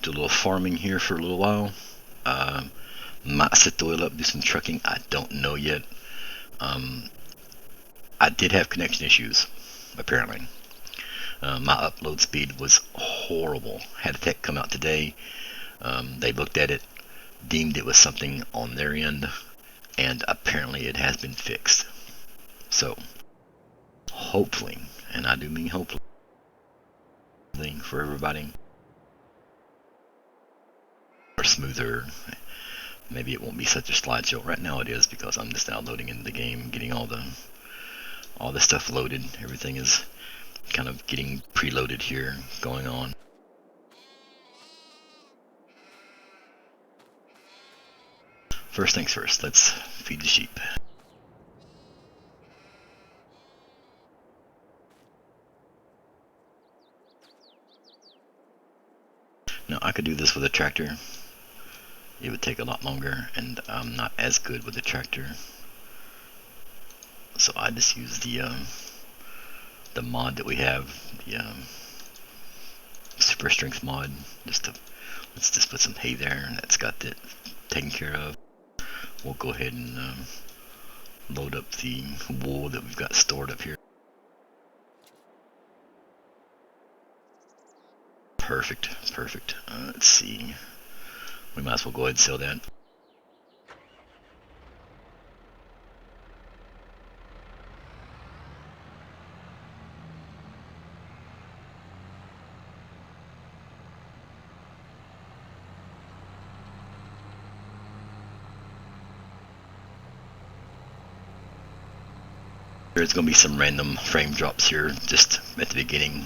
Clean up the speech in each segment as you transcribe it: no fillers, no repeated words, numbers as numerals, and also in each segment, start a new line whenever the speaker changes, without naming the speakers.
do a little farming here for a little while. Might set the oil up, do some trucking. I don't know yet. I did have connection issues, apparently. My upload speed was horrible. Had a tech come out today. They looked at it, deemed it was something on their end, and apparently it has been fixed. So, hopefully, and I do mean hopefully, for everybody, or smoother. Maybe it won't be such a slideshow. Right now it is, because I'm just downloading into the game, getting all the stuff loaded. Everything is kind of getting preloaded here, going on. First things first, let's feed the sheep. Now I could do this with a tractor. It would take a lot longer, and I'm not as good with the tractor. So I just use the mod that we have, the super strength mod. Let's just put some hay there, and that's got that taken care of. We'll go ahead and load up the wool that we've got stored up here. Perfect. Let's see. We might as well go ahead and sell that. There's going to be some random frame drops here just at the beginning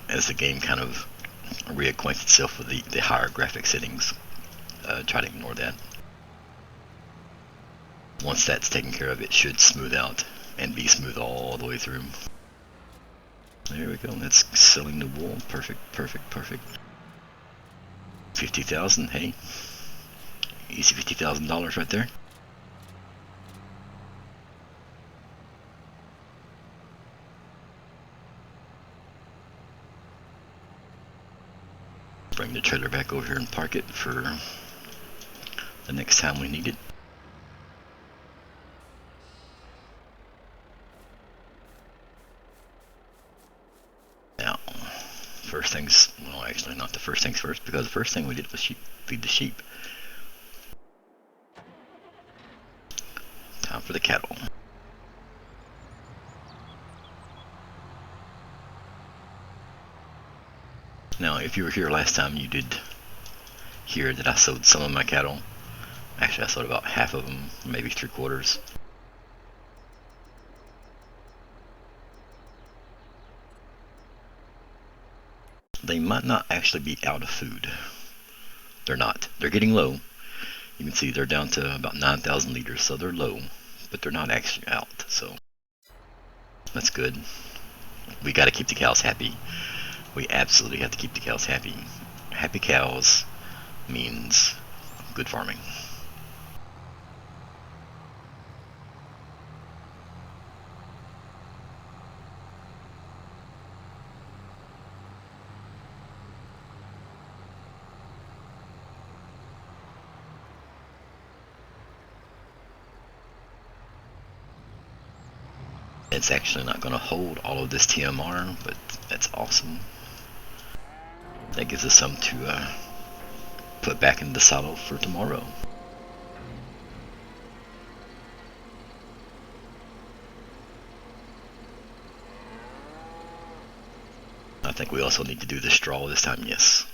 as the game kind of reacquaints itself with the higher graphic settings. Try to ignore that. Once that's taken care of, it should smooth out and be smooth all the way through. There we go. That's selling the wool. Perfect. 50,000. Hey, easy $50,000 right there. Bring the trailer back over here and park it for the next time we need it. Now, first things, well, actually not the first things first, because the first thing we did was feed the sheep. Time for the cattle. Now, if you were here last time, you did hear that I sold some of my cattle. Actually, I sold about half of them, maybe 3/4. They might not actually be out of food. They're not. They're getting low. You can see they're down to about 9,000 liters, so they're low, but they're not actually out, so that's good. We got to keep the cows happy. We absolutely have to keep the cows happy. Happy cows means good farming. It's actually not going to hold all of this TMR, but that's awesome. That gives us some to put back in the silo for tomorrow. I think we also need to do the straw this time. Yes,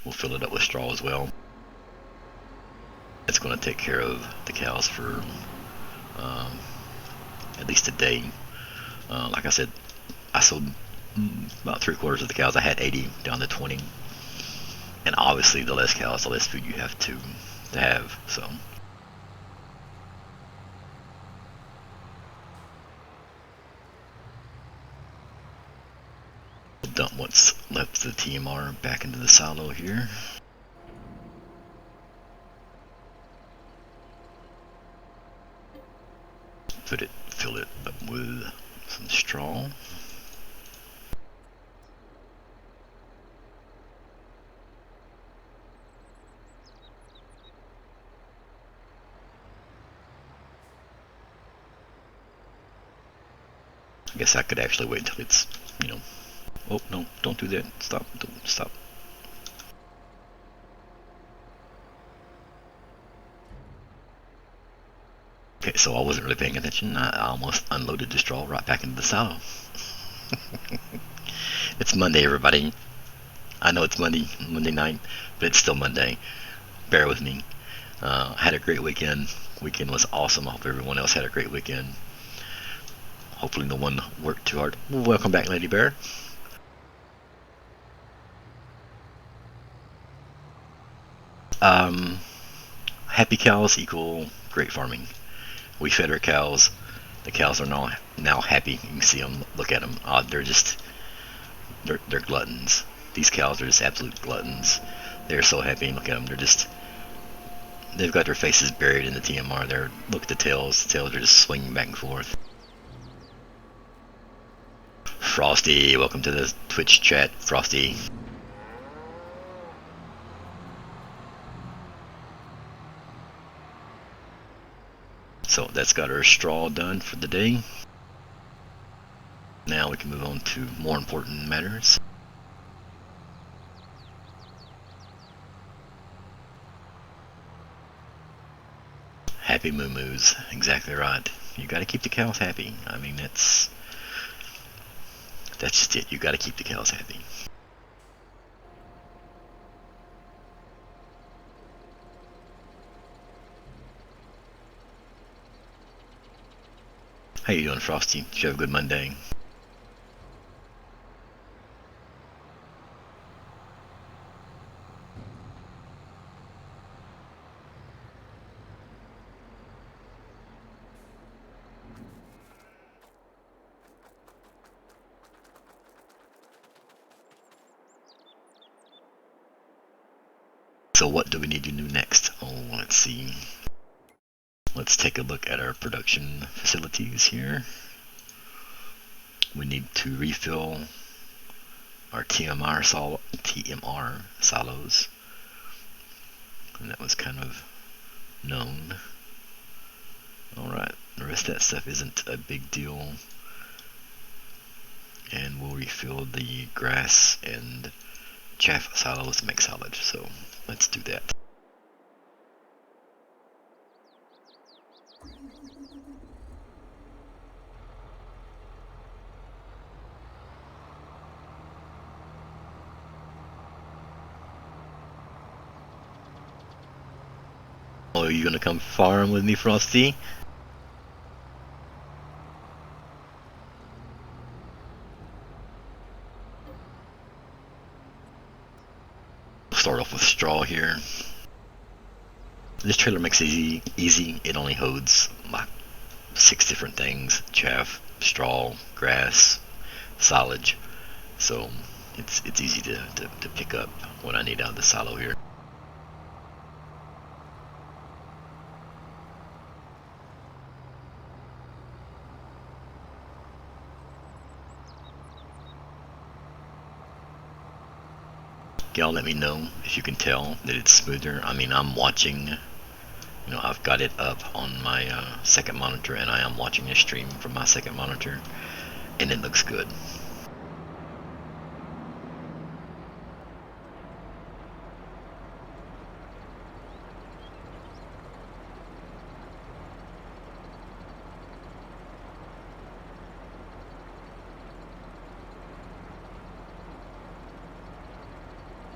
we'll fill it up with straw as well. It's going to take care of the cows for at least a day. Like I said, I sold about 3/4 of the cows. I had 80 down to 20, and obviously the less cows, the less food you have to have. So we'll dump what's left of the TMR back into the silo here. Fill it up with some straw. I guess I could actually wait until it's, you know. Oh no! Don't do that. Stop! Don't stop. Okay, so I wasn't really paying attention. I almost unloaded the straw right back into the silo. It's Monday, everybody. I know it's Monday night, but it's still Monday. Bear with me. I had a great weekend. Weekend was awesome. I hope everyone else had a great weekend. Hopefully no one worked too hard. Welcome back, Lady Bear. Um, happy cows equal great farming. We fed our cows. The cows are now happy. You can see them. Look at them. They're just they're gluttons. These cows are just absolute gluttons. They're so happy. Look at them. They've got their faces buried in the TMR. Look at the tails. The tails are just swinging back and forth. Frosty, welcome to the Twitch chat, Frosty. So that's got our straw done for the day. Now we can move on to more important matters. Happy moo-moos, exactly right. You gotta keep the cows happy. I mean, that's just it. You gotta keep the cows happy. How you doing, Frosty? Did you have a good Monday? So what do we need to do next? Oh, let's see. Let's take a look at our production facilities here. We need to refill our TMR silos. And that was kind of known. Alright, the rest of that stuff isn't a big deal. And we'll refill the grass and chaff silos to make silage. So let's do that. Oh, are you gonna come farm with me, Frosty? Start off with straw here. This trailer makes it easy. It only holds like 6 different things: chaff, straw, grass, silage. So it's easy to pick up what I need out of the silo here. Y'all let me know if you can tell that it's smoother. I mean, I'm watching, I've got it up on my second monitor, and I am watching a stream from my second monitor, and it looks good.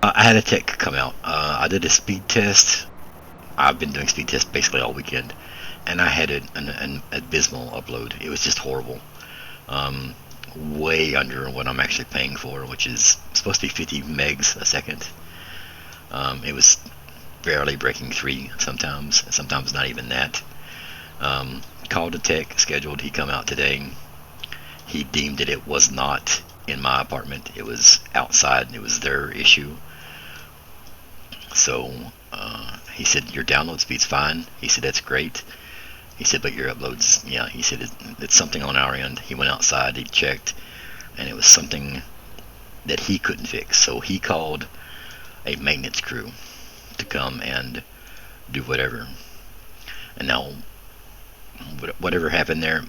I had a tech come out. I did a speed test. I've been doing speed tests basically all weekend, and I had an abysmal upload. It was just horrible. Way under what I'm actually paying for, which is supposed to be 50 megs a second. It was barely breaking 3 sometimes not even that. Called a tech, scheduled, he come out today. He deemed that it was not in my apartment, it was outside, it was their issue. So he said, your download speed's fine. He said, that's great. He said, but your uploads, yeah, he said, it's something on our end. He went outside, he checked, and it was something that he couldn't fix. So he called a maintenance crew to come and do whatever. And now, whatever happened there,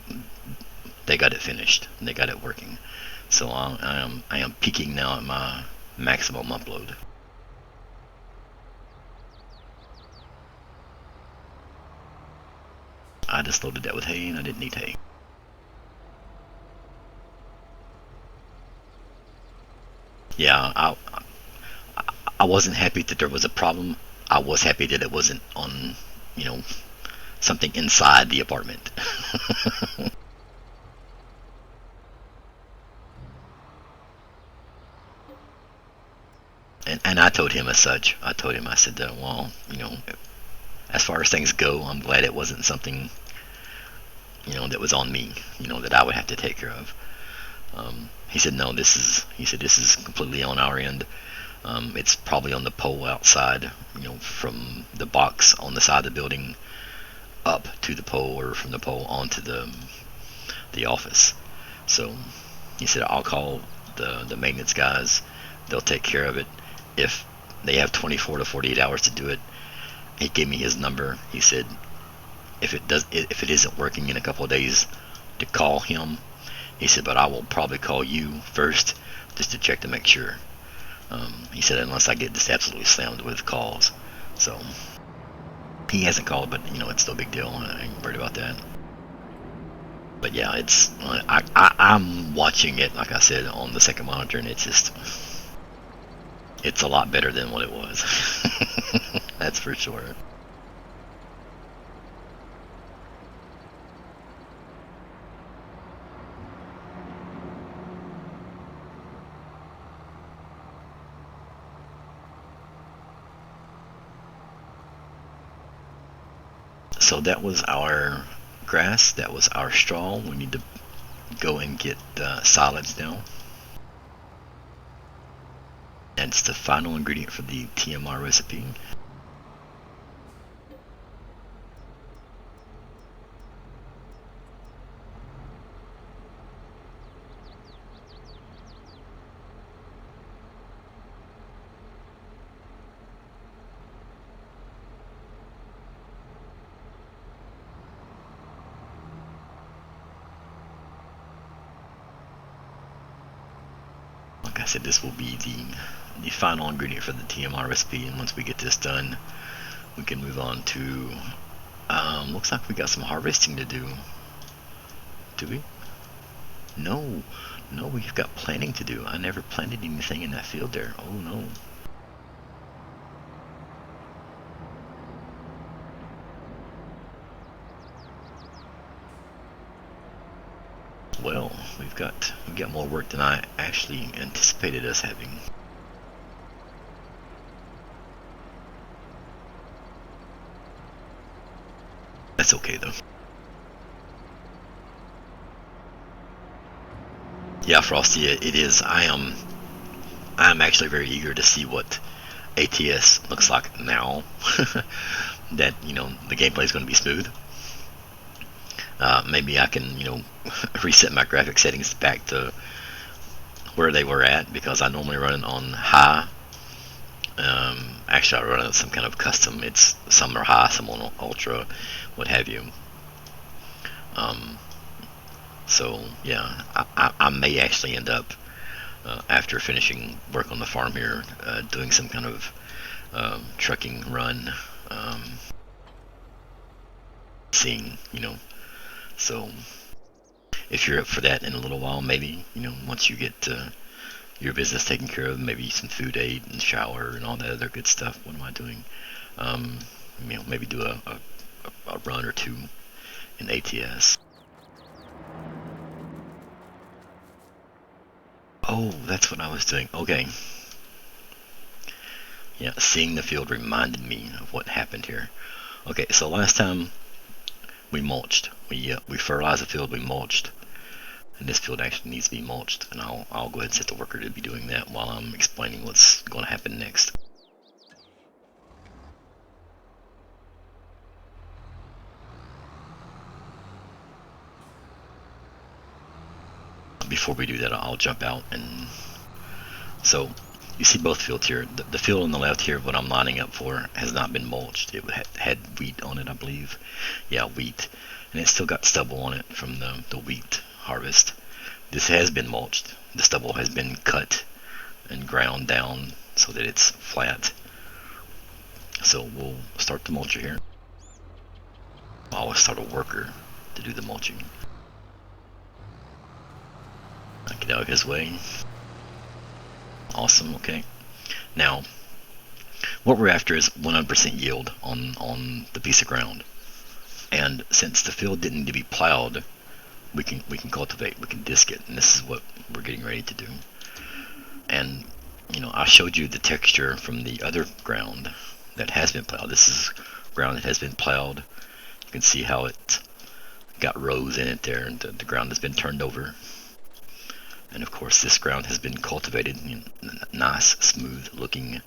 they got it finished and they got it working. So I am peaking now at my maximum upload. I just loaded that with hay and I didn't need hay. Yeah, I wasn't happy that there was a problem. I was happy that it wasn't on, you know, something inside the apartment. And I told him as such. I told him, I said, well, you know, as far as things go, I'm glad it wasn't something, you know, that was on me, you know, that I would have to take care of. He said, no, this is completely on our end. It's probably on the pole outside, you know, from the box on the side of the building up to the pole, or from the pole onto the office. So he said, I'll call the maintenance guys. They'll take care of it. If they have 24 to 48 hours to do it. He gave me his number. He said, if it isn't working in a couple of days, to call him. He said, but I will probably call you first just to check to make sure. He said, unless I get just absolutely slammed with calls. So he hasn't called, but you know, it's no big deal. I ain't worried about that. But yeah, I'm watching it, like I said, on the second monitor, and it's a lot better than what it was. That's for sure. So that was our grass, that was our straw. We need to go and get solids now. That's the final ingredient for the TMR recipe. Like I said, this will be the final ingredient for the TMR recipe, and once we get this done, we can move on to, looks like we got some harvesting to do. Do we? No, we've got planting to do. I never planted anything in that field there. Oh no. Well, we've got more work than I actually anticipated us having. That's okay though. Yeah, Frosty, it is. I'm actually very eager to see what ATS looks like now. That, you know, the gameplay is going to be smooth. Maybe I can, you know, reset my graphic settings back to where they were at, because I normally run it on high. Actually, I run it some kind of custom. It's some are high, some on ultra, what have you. So yeah, I may actually end up, after finishing work on the farm here, doing some kind of trucking run, seeing, you know. So if you're up for that in a little while, maybe, you know, once you get your business taken care of, maybe some food aid and shower and all that other good stuff. What am I doing? You know, maybe do a run or two in ATS. Oh, that's what I was doing. Okay. Yeah, seeing the field reminded me of what happened here. Okay, so last time we mulched. We fertilized the field, we mulched. And this field actually needs to be mulched, and I'll go ahead and set the worker to be doing that while I'm explaining what's going to happen next. Before we do that, I'll jump out, and so you see both fields here. The field on the left here, what I'm lining up for, has not been mulched. It had wheat on it, I believe. Yeah, wheat, and it's still got stubble on it from the wheat harvest. This has been mulched. The stubble has been cut and ground down so that it's flat. So we'll start the mulcher here. I always start a worker to do the mulching. Get out of his way. Awesome, okay. Now, what we're after is 100% yield on the piece of ground. And since the field didn't need to be plowed, we can cultivate, we can disc it, and this is what we're getting ready to do. And you know, I showed you the texture from the other ground that has been plowed. This is ground that has been plowed. You can see how it got rows in it there, and the ground has been turned over. And of course this ground has been cultivated, you know, nice, smooth looking,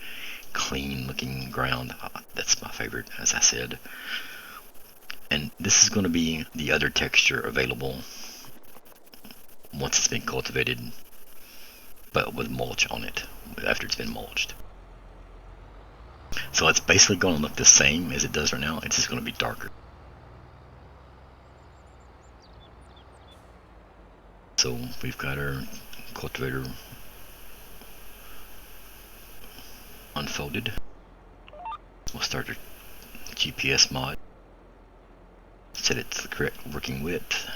clean looking ground. That's my favorite, as I said. And this is going to be the other texture available once it's been cultivated, but with mulch on it after it's been mulched. So it's basically going to look the same as it does right now. It's just going to be darker. So we've got our cultivator unfolded. We'll start our GPS mod. Set it to the correct working width.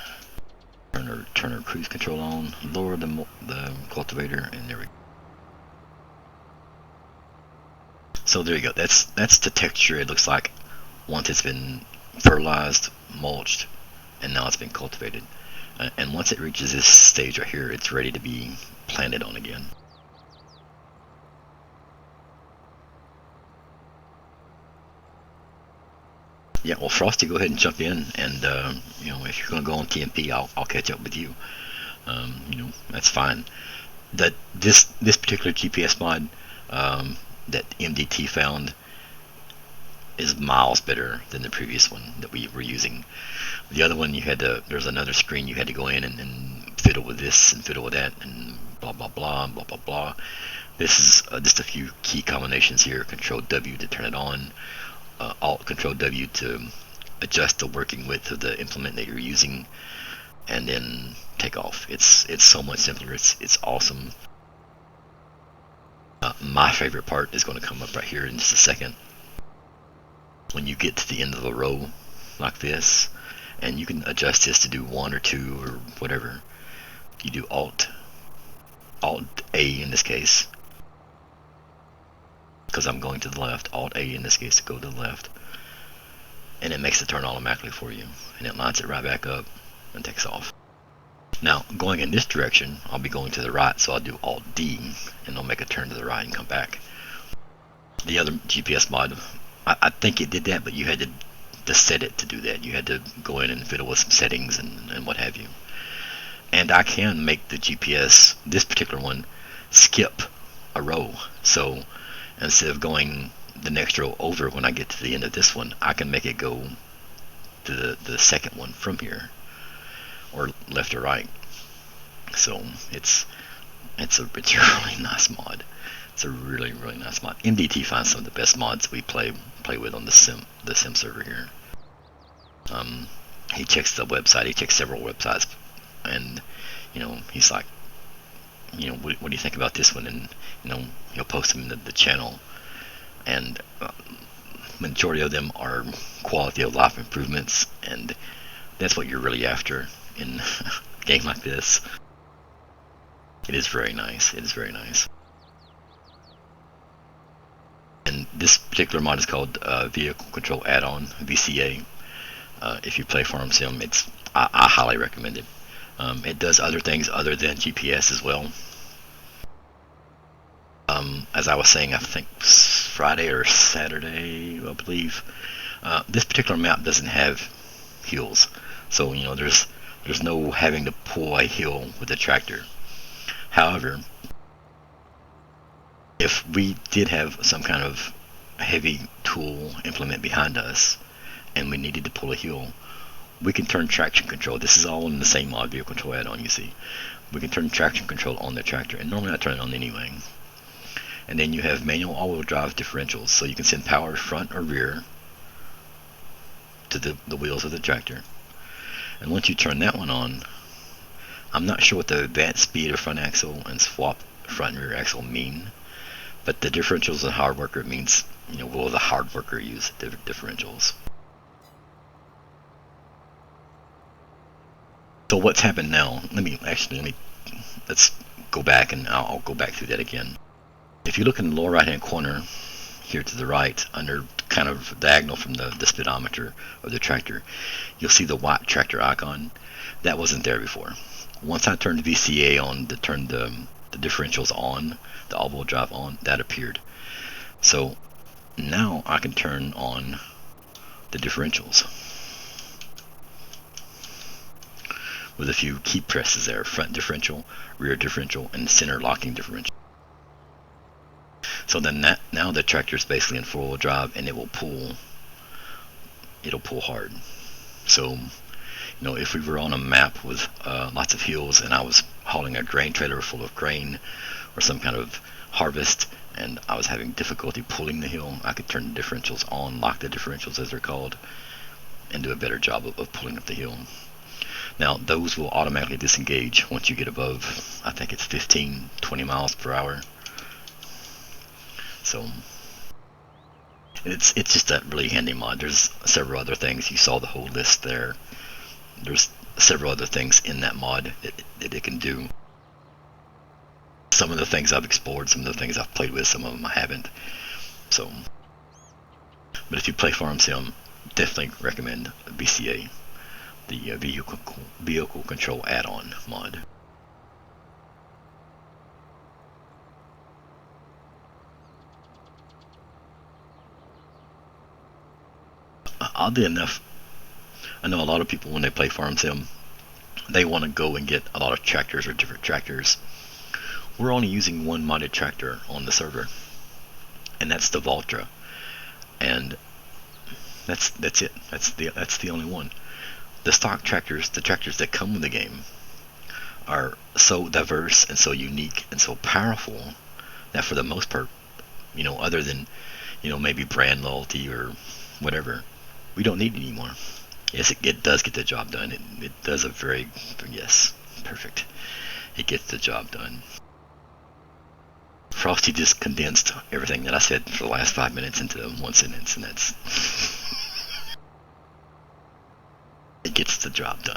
Turn our cruise control on. Lower the cultivator, and there we go. So there you go. That's the texture it looks like once it's been fertilized, mulched, and now it's been cultivated. And once it reaches this stage right here, it's ready to be planted on again. Yeah, well, Frosty, go ahead and jump in, and you know, if you're going to go on TMP, I'll catch up with you. You know, that's fine. This particular GPS mod that MDT found is miles better than the previous one that we were using. The other one, there's another screen you had to go in and fiddle with this and fiddle with that and blah blah blah blah blah blah. This is just a few key combinations here. Control W to turn it on. Alt Control W to adjust the working width of the implement that you're using, and then take off. It's so much simpler. It's awesome. My favorite part is going to come up right here in just a second. When you get to the end of a row like this, and you can adjust this to do 1 or 2 or whatever. You do Alt A in this case, because I'm going to the left. Alt A in this case to go to the left, and it makes the turn automatically for you, and it lines it right back up and takes off. Now going in this direction, I'll be going to the right, so I'll do Alt D, and it'll make a turn to the right and come back. The other GPS mod, I think it did that, but you had to set it to do that. You had to go in and fiddle with some settings and what have you. And I can make the GPS, this particular one, skip a row. So instead of going the next row over when I get to the end of this one, I can make it go to the second one from here, or left or right. So it's a really nice mod. It's a really nice mod. MDT finds some of the best mods we play with on the sim server here. He checks the website. He checks several websites, and you know, he's like, you know, what do you think about this one? And you know, he'll post them in the channel, and majority of them are quality of life improvements, and that's what you're really after in a game like this. It is very nice. It is very nice. And this particular mod is called Vehicle Control Add-on, VCA. If you play Farm Sim, I highly recommend it. It does other things other than GPS as well. As I was saying, I think Friday or Saturday, I believe, this particular map doesn't have hills, so you know, there's no having to pull a hill with a tractor. However, if we did have some kind of heavy tool implement behind us and we needed to pull a hill, we can turn traction control. This is all in the same mod, Vehicle Control Add-on, you see. We can turn traction control on the tractor, and normally I turn it on anyway. And then you have manual all-wheel drive differentials, so you can send power front or rear to the wheels of the tractor. And once you turn that one on, I'm not sure what the advanced speed of front axle and swap front and rear axle mean, but the differentials and hard worker means, will the hard worker use the differentials? So what's happened now? Let's go back, and I'll go back through that again. If you look in the lower right hand corner here to the right, under kind of diagonal from the speedometer of the tractor, you'll see the white tractor icon. That wasn't there before. Once I turned the VCA on, to turn the differentials on, the all-wheel drive on, that appeared. So now I can turn on the differentials with a few key presses there: front differential, rear differential, and center locking differential. So then now the tractor is basically in four-wheel drive, and it'll pull hard. So if we were on a map with lots of hills, and I was hauling a grain trailer full of grain or some kind of harvest, and I was having difficulty pulling the hill, I could turn the differentials on, lock the differentials as they're called, and do a better job of pulling up the hill. Now those will automatically disengage once you get above, I think it's 15-20 miles per hour. So it's just a really handy mod. There's several other things. You saw the whole list there. There's several other things in that mod that it can do. Some of the things I've explored, some of the things I've played with, some of them I haven't. So, but if you play Farm Sim, definitely recommend VCA, the vehicle control add-on mod. Oddly enough, I know a lot of people, when they play Farm Sim, they want to go and get a lot of tractors or different tractors. We're only using one modded tractor on the server, and that's the Valtra, and that's it. That's the only one. The stock tractors, the tractors that come with the game, are so diverse and so unique and so powerful that for the most part, other than maybe brand loyalty or whatever, we don't need it anymore. Yes, it does get the job done. It does perfect. It gets the job done. Frosty just condensed everything that I said for the last 5 minutes into one sentence, and that's it gets the job done.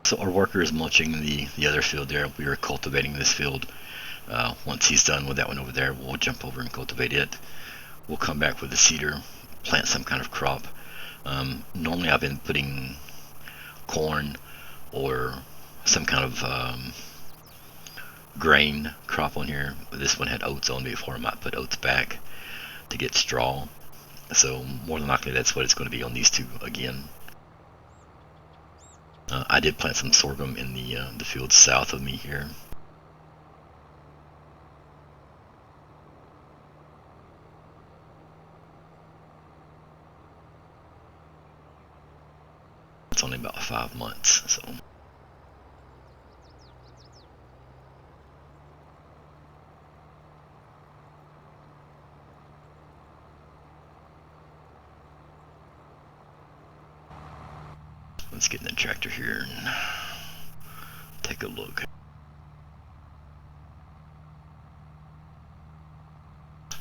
So our worker is mulching the other field there. We are cultivating this field. Once he's done with that one over there, we'll jump over and cultivate it. We'll come back with the seeder, plant some kind of crop. Normally I've been putting corn or some kind of grain crop on here. This one had oats on before. I might put oats back to get straw. So more than likely that's what it's going to be on these two again. I did plant some sorghum in the field south of me here. It's only about 5 months, so. Let's get in the tractor here and take a look.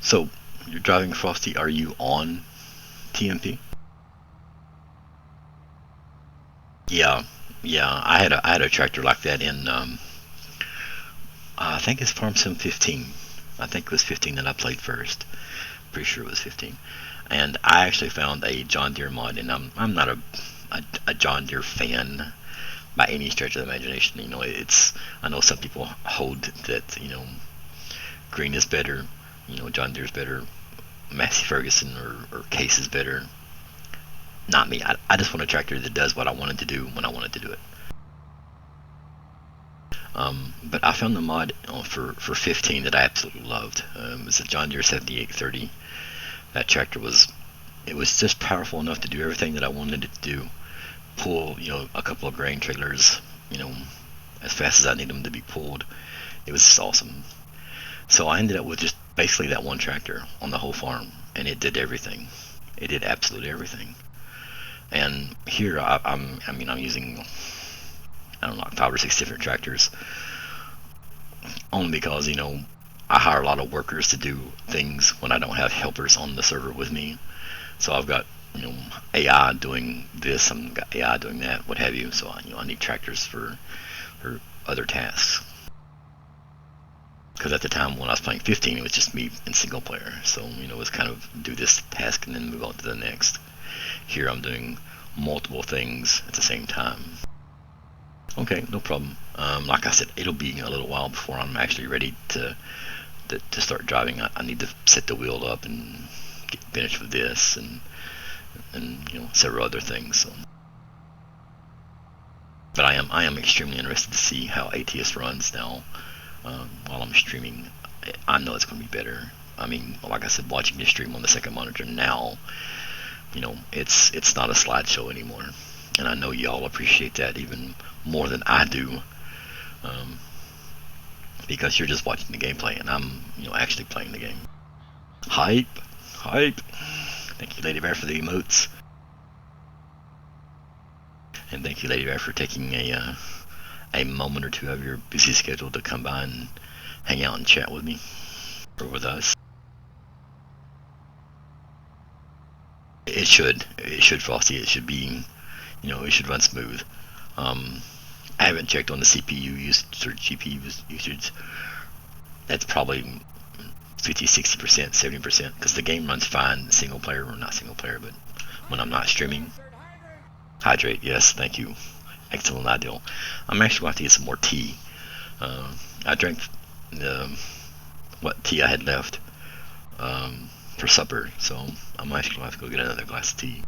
So, you're driving Frosty. Are you on TMP? Yeah. I had a tractor like that in I think it's Farm Sim 15. I think it was 15 that I played first. Pretty sure it was 15. And I actually found a John Deere mod, and I'm not a John Deere fan by any stretch of the imagination. I know some people hold that Green is better, John Deere's better, Massey Ferguson or Case is better. Not me. I just want a tractor that does what I wanted to do when I wanted to do it. But I found the mod for 15 that I absolutely loved. It was a John Deere 7830. That tractor was it was just powerful enough to do everything that I wanted it to do. Pull, a couple of grain trailers, you know, as fast as I need them to be pulled. It was just awesome. So I ended up with just basically that one tractor on the whole farm, and it did everything. It did absolutely everything. And here I'm using, I don't know, like 5 or 6 different tractors, only because I hire a lot of workers to do things when I don't have helpers on the server with me. So I've got AI doing this, I've got AI doing that, what have you. So I need tractors for other tasks. Because at the time when I was playing 15, it was just me in single player. So it was kind of do this task and then move on to the next. Here I'm doing multiple things at the same time. Okay, no problem. Like I said, it'll be a little while before I'm actually ready to start driving. I need to set the wheel up and get finished with this and several other things. So. But I am extremely interested to see how ATS runs now while I'm streaming. I know it's going to be better. I mean, like I said, watching the stream on the second monitor now, it's not a slideshow anymore, and I know y'all appreciate that even more than I do, because you're just watching the gameplay, and I'm actually playing the game. Hype. Thank you, Lady Bear, for the emotes, and thank you, Lady Bear, for taking a moment or two of your busy schedule to come by and hang out and chat with me or with us. It should, Frosty. It should be, it should run smooth. I haven't checked on the CPU usage or GPU usage. That's probably 50, 60%, 70%, because the game runs fine single player, or not single player, but when I'm not streaming. Hydrate, yes, thank you. Excellent, ideal. I'm actually going to have to get some more tea. I drank what tea I had left for supper, so I'm actually going to have to go get another glass of tea.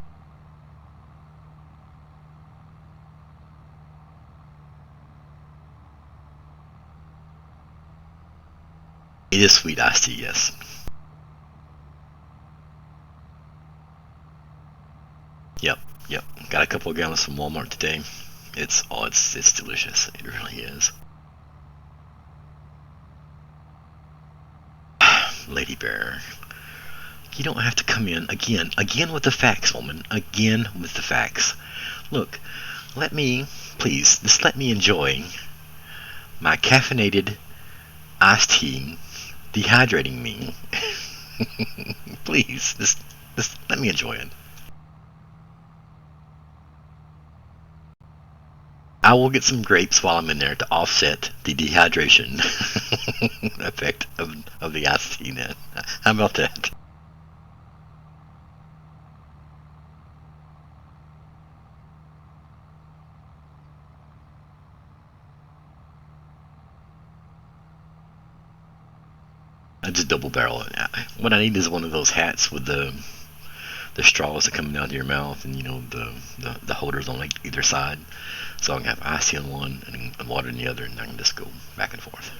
It is sweet iced tea, yes. Yep. Got a couple of gallons from Walmart today. It's delicious. It really is. Lady Bear, you don't have to come in again with the facts, woman. Again with the facts. Look, just let me enjoy my caffeinated iced tea dehydrating me. Please, just let me enjoy it. I will get some grapes while I'm in there to offset the dehydration effect of the iced tea then. How about that? I just double barrel it. What I need is one of those hats with the straws that come down to your mouth, and the holders on like either side, so I can have ice in one and water in the other, and I can just go back and forth.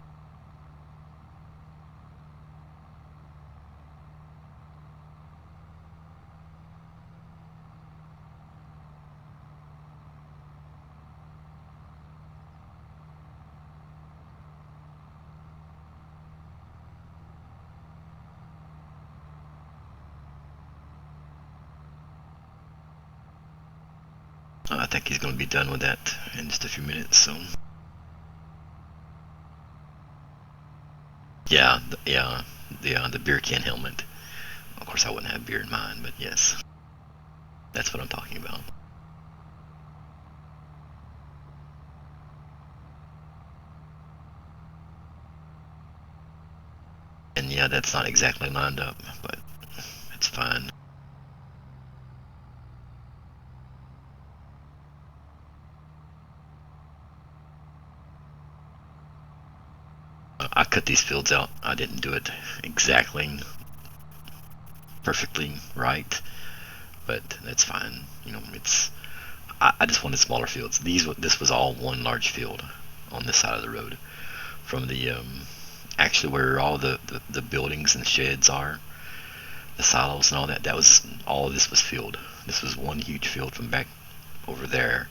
I think he's going to be done with that in just a few minutes. So, yeah, the beer can helmet. Of course, I wouldn't have beer in mine, but yes, that's what I'm talking about. And yeah, that's not exactly lined up, but it's fine. I cut these fields out. I didn't do it exactly perfectly right, but that's fine. I just wanted smaller fields. This was all one large field on this side of the road, from the actually where all the buildings and sheds are. the silos and all that, that was all of this was filled. This was one huge field from back over there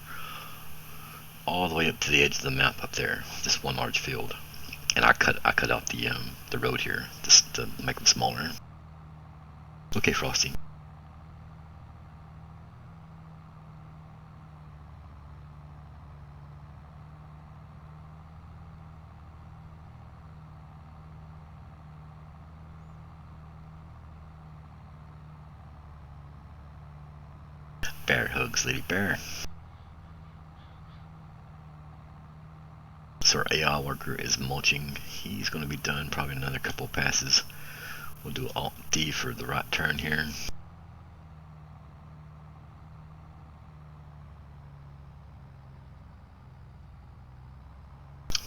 all the way up to the edge of the map up there. Just one large field. And I cut out the road here just to make them smaller. Okay, Frosty. Bear hugs, Lady Bear. So our AI worker is mulching. He's going to be done probably another couple of passes. We'll do Alt D for the right turn here.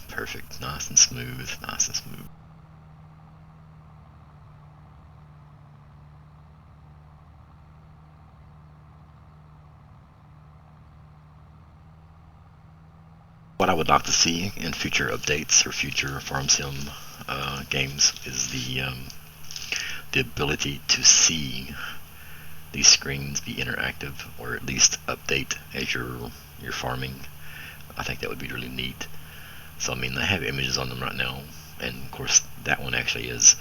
Perfect. Nice and smooth. Nice and smooth. What I would like to see in future updates or future Farm Sim games is the ability to see these screens be interactive, or at least update as you're farming. I think that would be really neat. So I mean, I have images on them right now, and of course that one actually is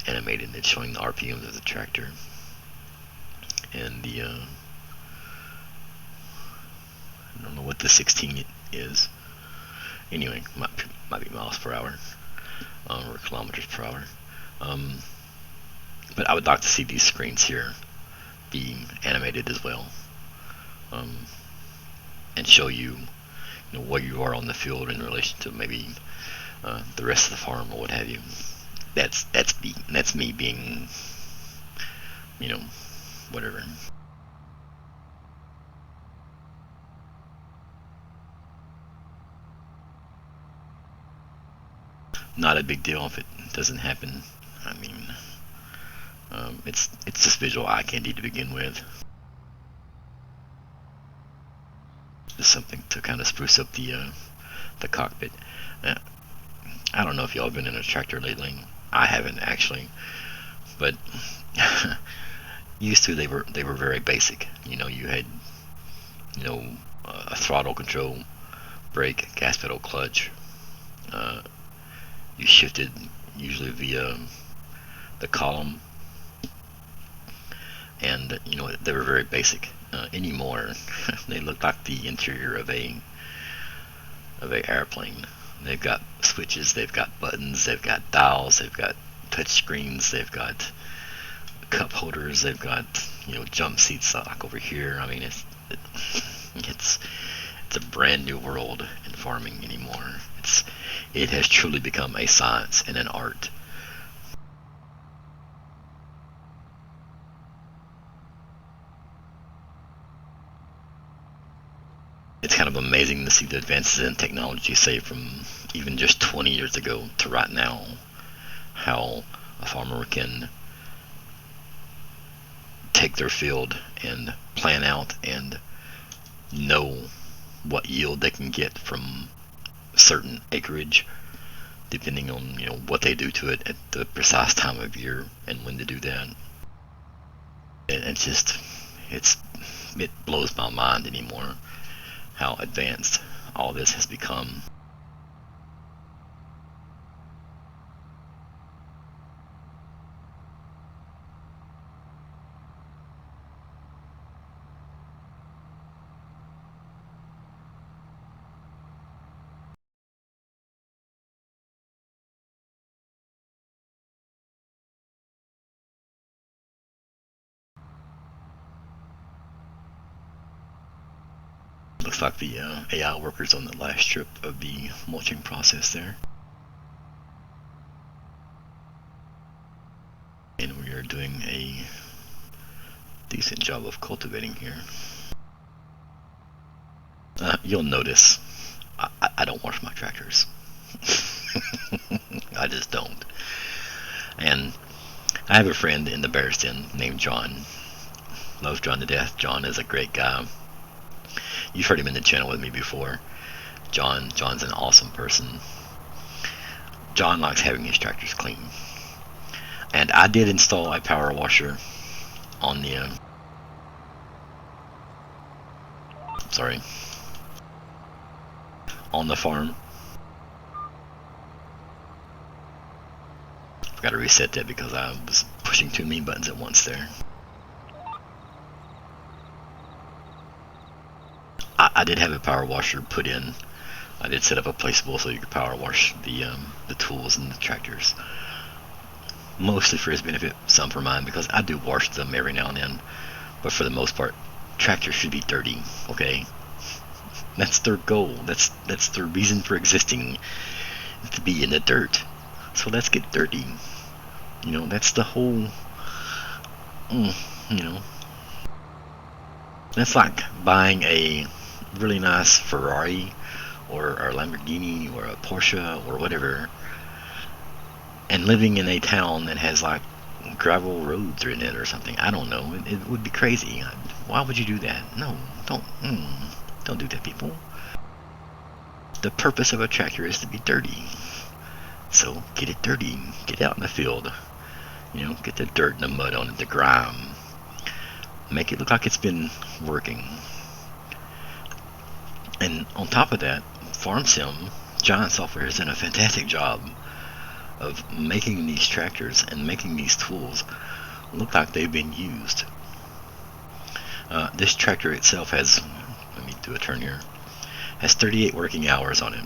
animated. It's showing the RPMs of the tractor and the I don't know what the 16 is. Anyway, might be miles per hour or kilometers per hour. But I would like to see these screens here be animated as well, and show you, where you are on the field in relation to maybe the rest of the farm or what have you. That's me being, whatever. Not a big deal if it doesn't happen. I mean, it's just visual eye candy to begin with. Just something to kind of spruce up the cockpit. I don't know if y'all have been in a tractor lately. I haven't actually, but used to they were very basic. You had a throttle control, brake, gas pedal, clutch. You shifted usually via the column, and they were very basic. Anymore, they look like the interior of a airplane. They've got switches, they've got buttons, they've got dials, they've got touch screens, they've got cup holders, they've got jump seats like over here. I mean, it's a brand new world in farming anymore. It has truly become a science and an art. It's kind of amazing to see the advances in technology, say from even just 20 years ago to right now, how a farmer can take their field and plan out and know what yield they can get from certain acreage, depending on what they do to it at the precise time of year and when to do that. And it blows my mind anymore how advanced all this has become. Looks like the AI workers on the last trip of the mulching process there. And we are doing a decent job of cultivating here. You'll notice I don't wash my tractors. I just don't. And I have a friend in the Bears Den named John. Love John to death. John is a great guy. You've heard him in the channel with me before. John's an awesome person. John likes having his tractors clean. And I did install a power washer on the sorry, on the farm. I've got to reset that because I was pushing too many buttons at once there. I did have a power washer put in. I did set up a placeable so you could power wash the tools and the tractors. Mostly for his benefit, some for mine, because I do wash them every now and then. But for the most part, tractors should be dirty, okay? That's their goal. That's their reason for existing, to be in the dirt. So let's get dirty. You know, that's the whole, you know, that's like buying a really nice Ferrari or a Lamborghini or a Porsche or whatever, and living in a town that has like gravel roads in it or something. I don't know. It would be crazy. Why would you do that? No, don't do that, people. The purpose of a tractor is to be dirty. So get it dirty. Get out in the field. You know, get the dirt and the mud on it, the grime. Make it look like it's been working. And on top of that, FarmSim, Giant Software, has done a fantastic job of making these tractors and making these tools look like they've been used. This tractor itself has, let me do a turn here, has 38 working hours on it.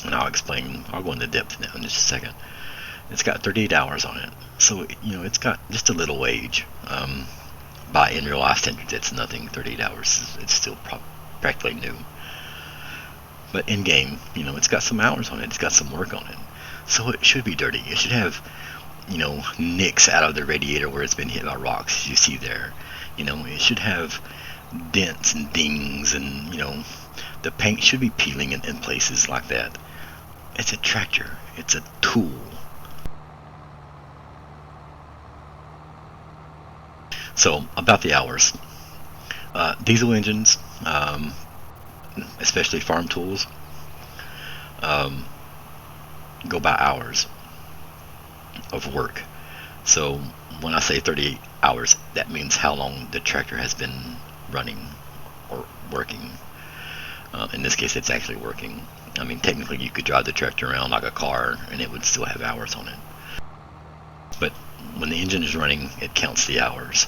And I'll go into depth now in just a second. It's got 38 hours on it. So, you know, it's got just a little wage. By in real life standards, it's nothing. 38 hours, it's still practically new. But in game, you know, it's got some hours on it. It's got some work on it. So it should be dirty. It should have, you know, nicks out of the radiator where it's been hit by rocks, as you see there. You know, it should have dents and dings, and, you know, the paint should be peeling in places like that. It's a tractor. It's a tool. So, about the hours. Diesel engines, especially farm tools, go by hours of work. So, when I say 38 hours, that means how long the tractor has been running or working. In this case, it's actually working. I mean, technically, you could drive the tractor around like a car, and it would still have hours on it. But when the engine is running, it counts the hours.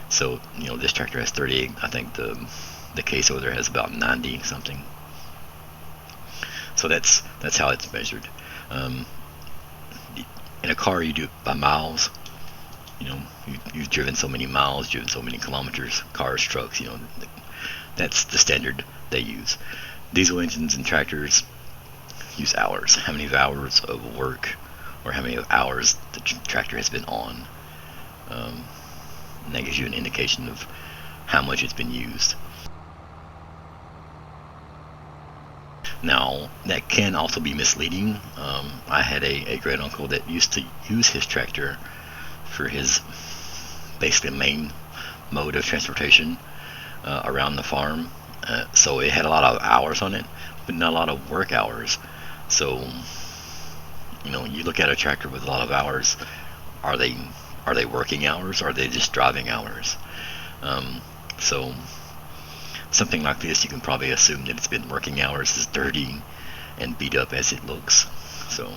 So, you know, this tractor has 38. I think the case over there has about 90 something. So that's how it's measured. In a car, you do it by miles. You know, you've driven so many miles, driven so many kilometers. Cars, trucks, you know, that's the standard they use. Diesel engines and tractors use hours. How many hours of work, or how many hours the tractor has been on. And that gives you an indication of how much it's been used. Now, that can also be misleading. I had a great uncle that used to use his tractor for his basically main mode of transportation around the farm. So it had a lot of hours on it, but not a lot of work hours. So, you know, you look at a tractor with a lot of hours, are they working hours, or are they just driving hours? So something like this, you can probably assume that it's been working hours, as dirty and beat up as it looks. So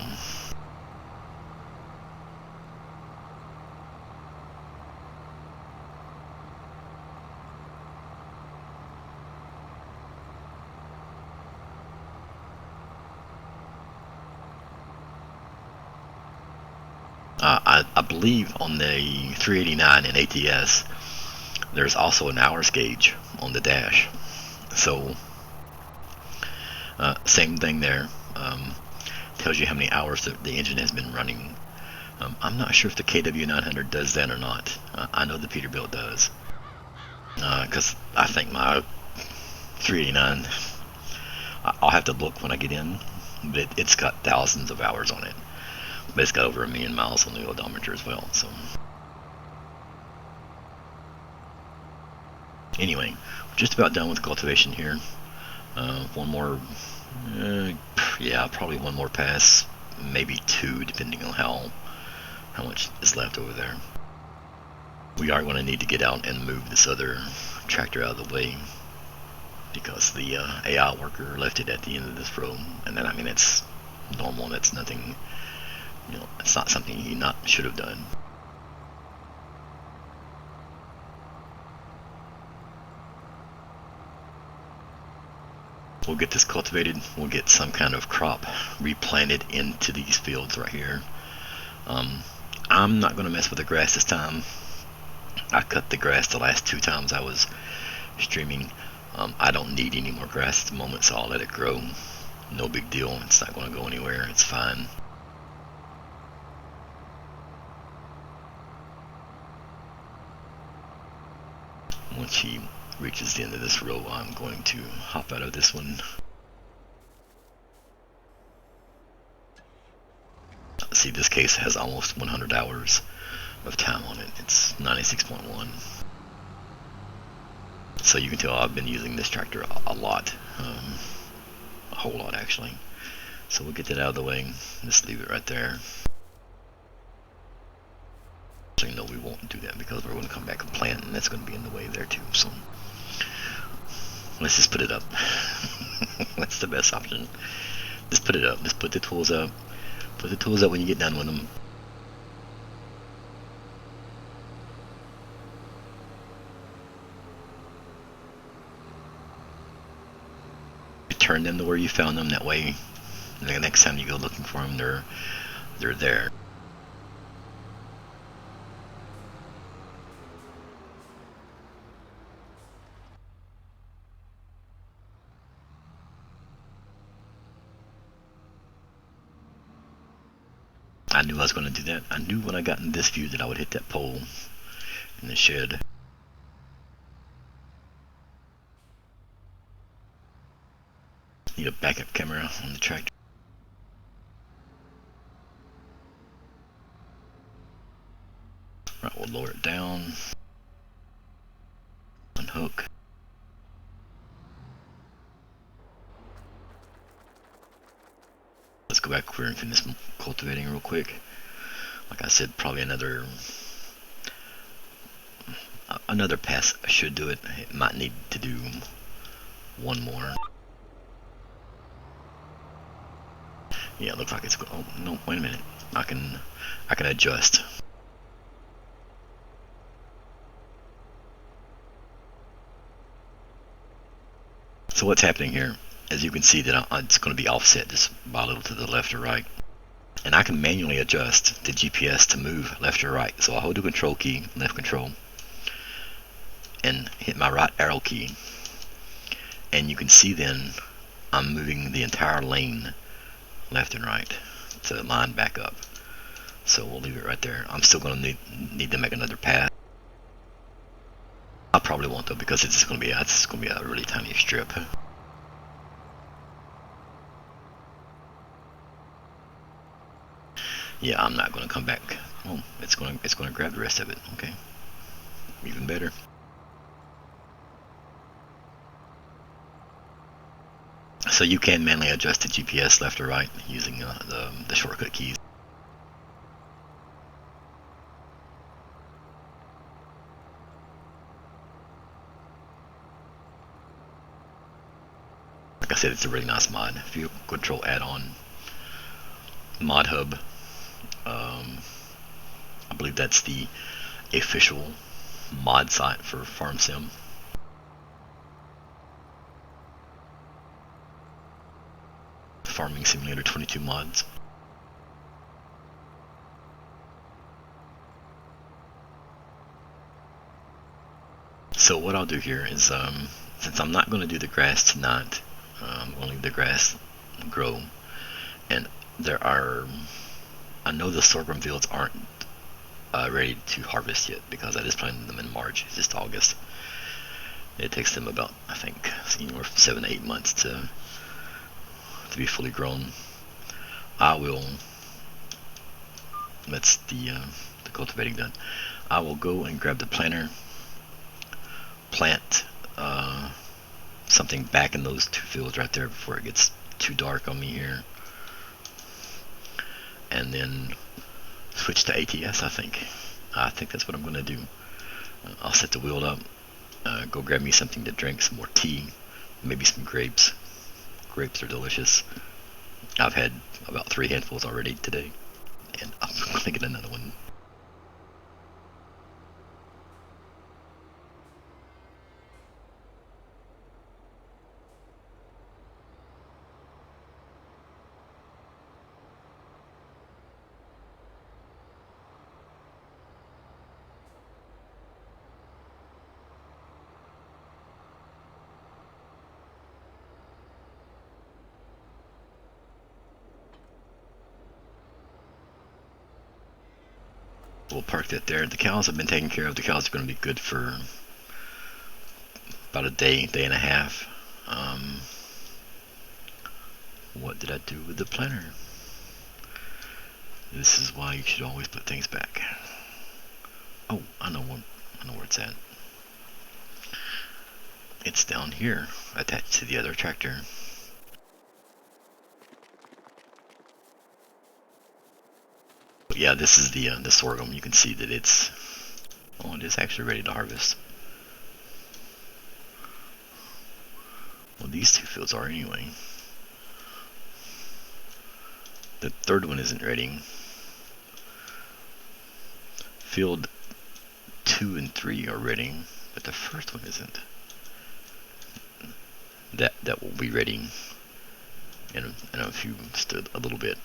I believe on the 389 and ATS, there's also an hours gauge on the dash. So, same thing there. Tells you how many hours the engine has been running. I'm not sure if the KW900 does that or not. I know the Peterbilt does. Because I think my 389, I'll have to look when I get in, but it's got thousands of hours on it. But it's got over 1 million miles on the odometer as well. So anyway, just about done with cultivation here. One more, yeah, probably one more pass, maybe two, depending on how much is left over there. We are going to need to get out and move this other tractor out of the way because the AI worker left it at the end of this row, and then I mean it's normal. That's nothing, you know, it's not something he not should have done. We'll get this cultivated. We'll get some kind of crop replanted into these fields right here. I'm not going to mess with the grass this time. I cut the grass the last 2 times I was streaming. I don't need any more grass at the moment, so I'll let it grow. No big deal. It's not going to go anywhere. It's fine. Once he reaches the end of this row, I'm going to hop out of this one. See, this case has almost 100 hours of time on it. It's 96.1. So you can tell I've been using this tractor a lot, a whole lot actually. So we'll get that out of the way. Just leave it right there. Actually, no, we won't do that because we're going to come back and plant, and that's going to be in the way there too. So let's just put it up. That's the best option. Just put it up. Just put the tools up. Put the tools up when you get done with them. Return them to where you found them. That way, the next time you go looking for them, they're there. I knew I was going to do that. I knew when I got in this view that I would hit that pole in the shed. Need a backup camera on the tractor. Right, we'll lower it down. Unhook. Let's go back here and finish cultivating real quick. Like I said, probably another pass should do it. It might need to do one more. Yeah, it looks like it's. Oh no! Wait a minute. I can adjust. So what's happening here? As you can see, that it's going to be offset just by a little to the left or right, and I can manually adjust the GPS to move left or right. So I'll hold the control key, left control, and hit my right arrow key, and you can see then I'm moving the entire lane left and right to line back up. So we'll leave it right there. I'm still going to need to make another pass. I probably won't though, because it's going to be a really tiny strip. Yeah, I'm not going to come back. Oh, it's going to grab the rest of it. Okay, even better. So you can manually adjust the GPS left or right using the shortcut keys. Like I said, it's a really nice mod. Vehicle control add-on. Mod Hub. I believe that's the official mod site for Farm Sim. Farming Simulator 22 mods. So what I'll do here is, since I'm not going to do the grass tonight, I'm going to leave the grass grow. And I know the sorghum fields aren't ready to harvest yet because I just planted them in March. It's just August. It takes them about, I think, anywhere from 7 to 8 months to be fully grown. I will. That's the cultivating done. I will go and grab the planter, plant something back in those 2 fields right there before it gets too dark on me here, and then switch to ATS. I think that's what I'm going to do. I'll set the wheel up, go grab me something to drink, some more tea, maybe some grapes. Grapes are delicious. I've had about 3 handfuls already today, and I'm gonna get another one. We'll park that there. The cows have been taken care of. The cows are going to be good for about a day, day and a half. What did I do with the planner? This is why you should always put things back. Oh, I know where it's at. It's down here, attached to the other tractor. But yeah, this is the sorghum. You can see that it is actually ready to harvest. Well, these 2 fields are anyway. The third one isn't ready. Field 2 and 3 are ready, but the first one isn't. That will be ready in a few, just a little bit,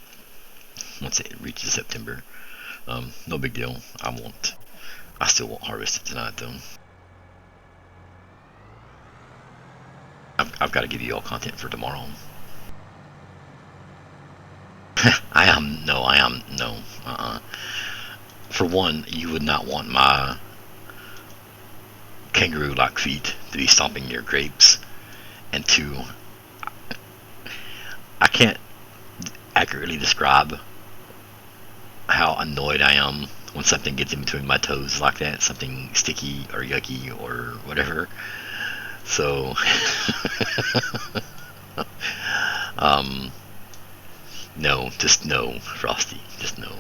once it reaches September. No big deal. I still won't harvest it tonight though. I've got to give you all content for tomorrow. I am no. For one, you would not want my kangaroo-like feet to be stomping your grapes, and 2, I can't accurately describe how annoyed I am when something gets in between my toes like that, something sticky or yucky or whatever. So, no, just no, Frosty, just no.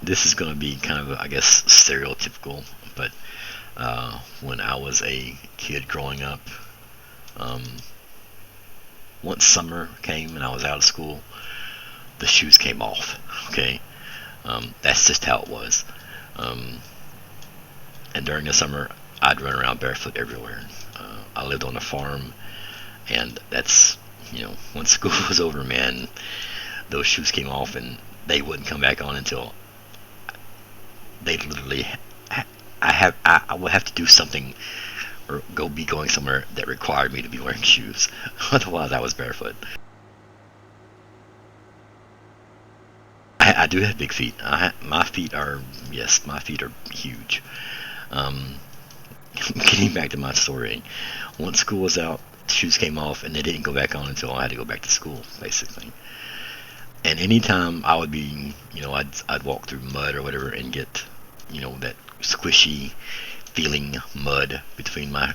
This is going to be kind of, I guess, stereotypical, but when I was a kid growing up, once summer came and I was out of school, the shoes came off. Okay, that's just how it was. And during the summer, I'd run around barefoot everywhere. I lived on a farm, and that's, when school was over, man, those shoes came off, and they wouldn't come back on until they literally. I would have to do something or be going somewhere that required me to be wearing shoes. Otherwise, I was barefoot. I do have big feet. My feet are, yes, my feet are huge. Getting back to my story, once school was out, shoes came off, and they didn't go back on until I had to go back to school, basically. And anytime I would be, I'd walk through mud or whatever and get, that squishy feeling mud between my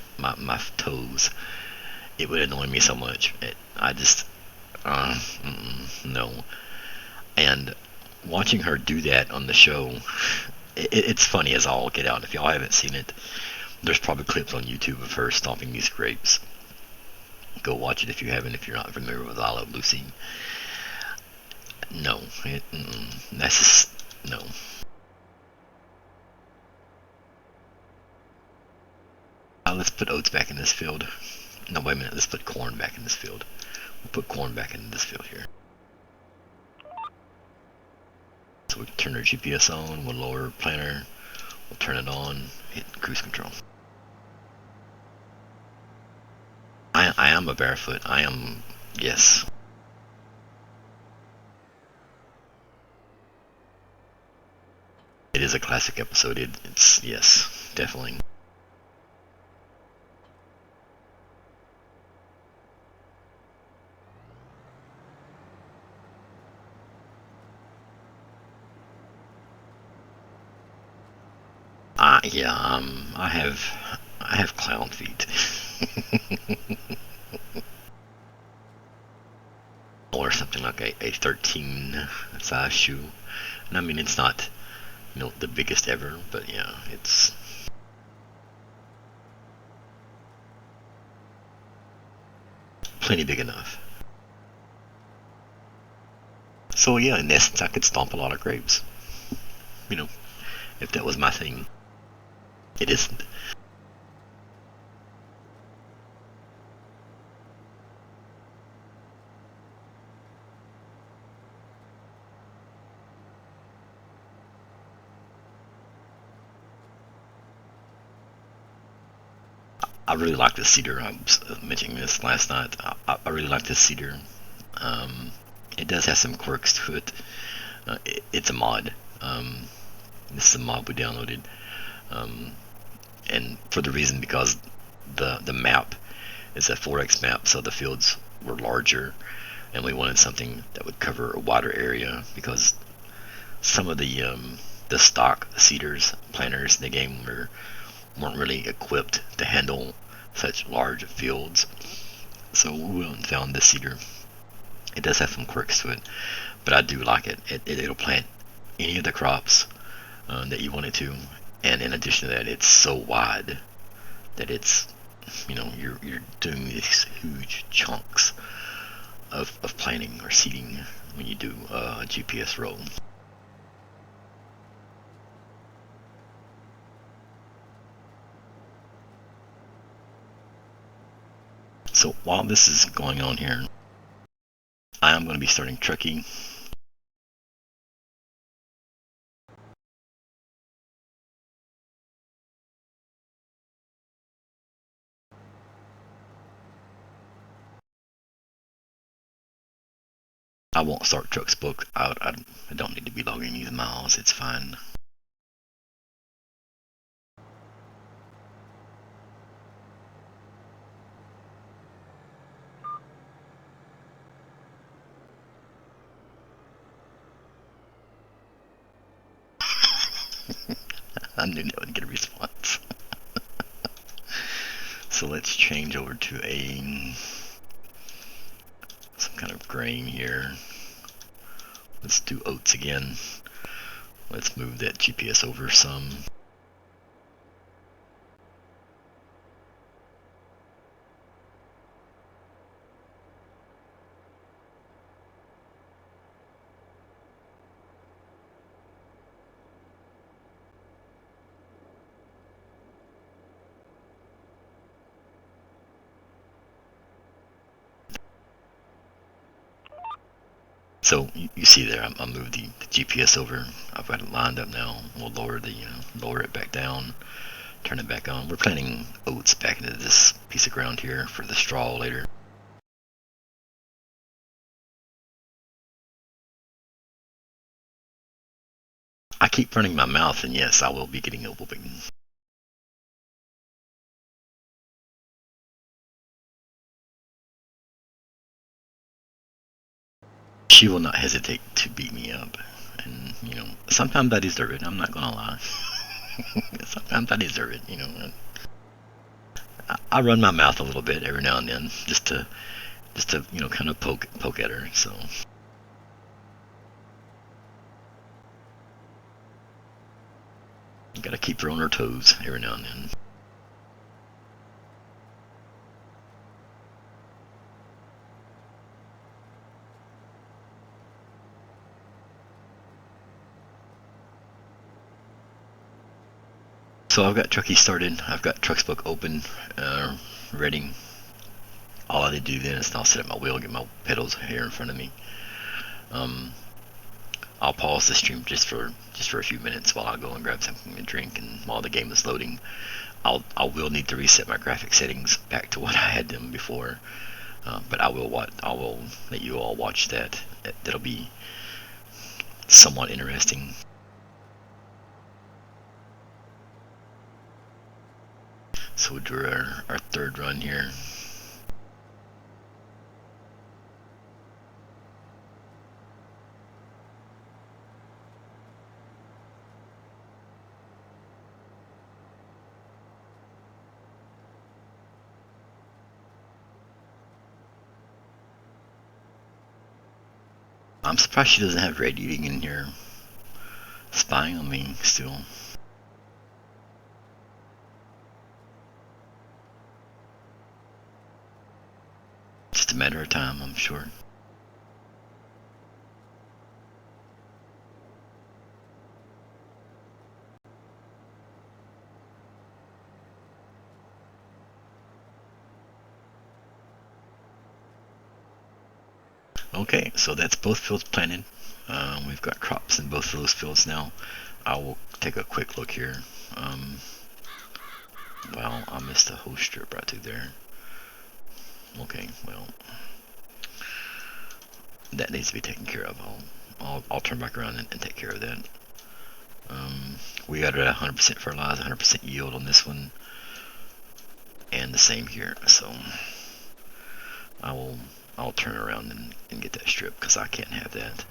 toes, it would annoy me so much. I just, no. And watching her do that on the show, it's funny as all get out. If y'all haven't seen it, there's probably clips on YouTube of her stomping these grapes. Go watch it if you haven't, if you're not familiar with I Love Lucy. No, that's just, no. Let's put oats back in this field. No, wait a minute, let's put corn back in this field. We'll put corn back in this field here. So we can turn our GPS on, we'll lower our planner, we'll turn it on, hit cruise control. I am a barefoot, yes. It is a classic episode, it's, yes, definitely. Yeah, I have I have clown feet. Or something like a 13 size shoe. And I mean, it's not, the biggest ever, but yeah, it's plenty big enough. So yeah, in essence, I could stomp a lot of grapes. You know, if that was my thing. It isn't. I really like the cedar. I was mentioning this last night. I really like the cedar. Um, it does have some quirks to it. It's a mod. This is a mod we downloaded, um, and for the reason because the map is a 4x map, so the fields were larger, and we wanted something that would cover a wider area because some of the stock cedars planters in the game weren't really equipped to handle such large fields. So we went and found this cedar. It does have some quirks to it, but I do like it. It'll plant any of the crops that you want it to, and in addition to that, it's so wide that it's you're doing these huge chunks of planting or seeding when you do a GPS roll. So while this is going on here, I am going to be starting trucking. I won't start trucks book. I don't need to be logging these miles. It's fine. I knew that would get a response. So let's change over to some kind of grain here. Let's do oats again. Let's move that GPS over some. So you see there, I moved the GPS over. I've got it lined up now. We'll lower it back down, turn it back on. We're planting oats back into this piece of ground here for the straw later. I keep running my mouth, and yes, I will be getting a whooping. She will not hesitate to beat me up. And, sometimes I deserve it. I'm not going to lie. Sometimes I deserve it, I run my mouth a little bit every now and then just to kind of poke at her. So you got to keep her on her toes every now and then. So I've got Truckee started. I've got Trucksbook open, ready. All I need to do then is I'll set up my wheel, get my pedals here in front of me. I'll pause the stream just for a few minutes while I go and grab something to drink, and while the game is loading, I will need to reset my graphic settings back to what I had them before. But I will let you all watch that. That'll be somewhat interesting. So we'll do our third run here. I'm surprised she doesn't have radiating in here, spying on me still. Just a matter of time, I'm sure. Okay, so that's both fields planted. We've got crops in both of those fields now. I will take a quick look here. Well, I missed a whole strip right through there. Okay, well, that needs to be taken care of. I'll turn back around and take care of that. We got a 100% fertilizer, 100% yield on this one, and the same here. So I'll turn around and get that strip because I can't have that.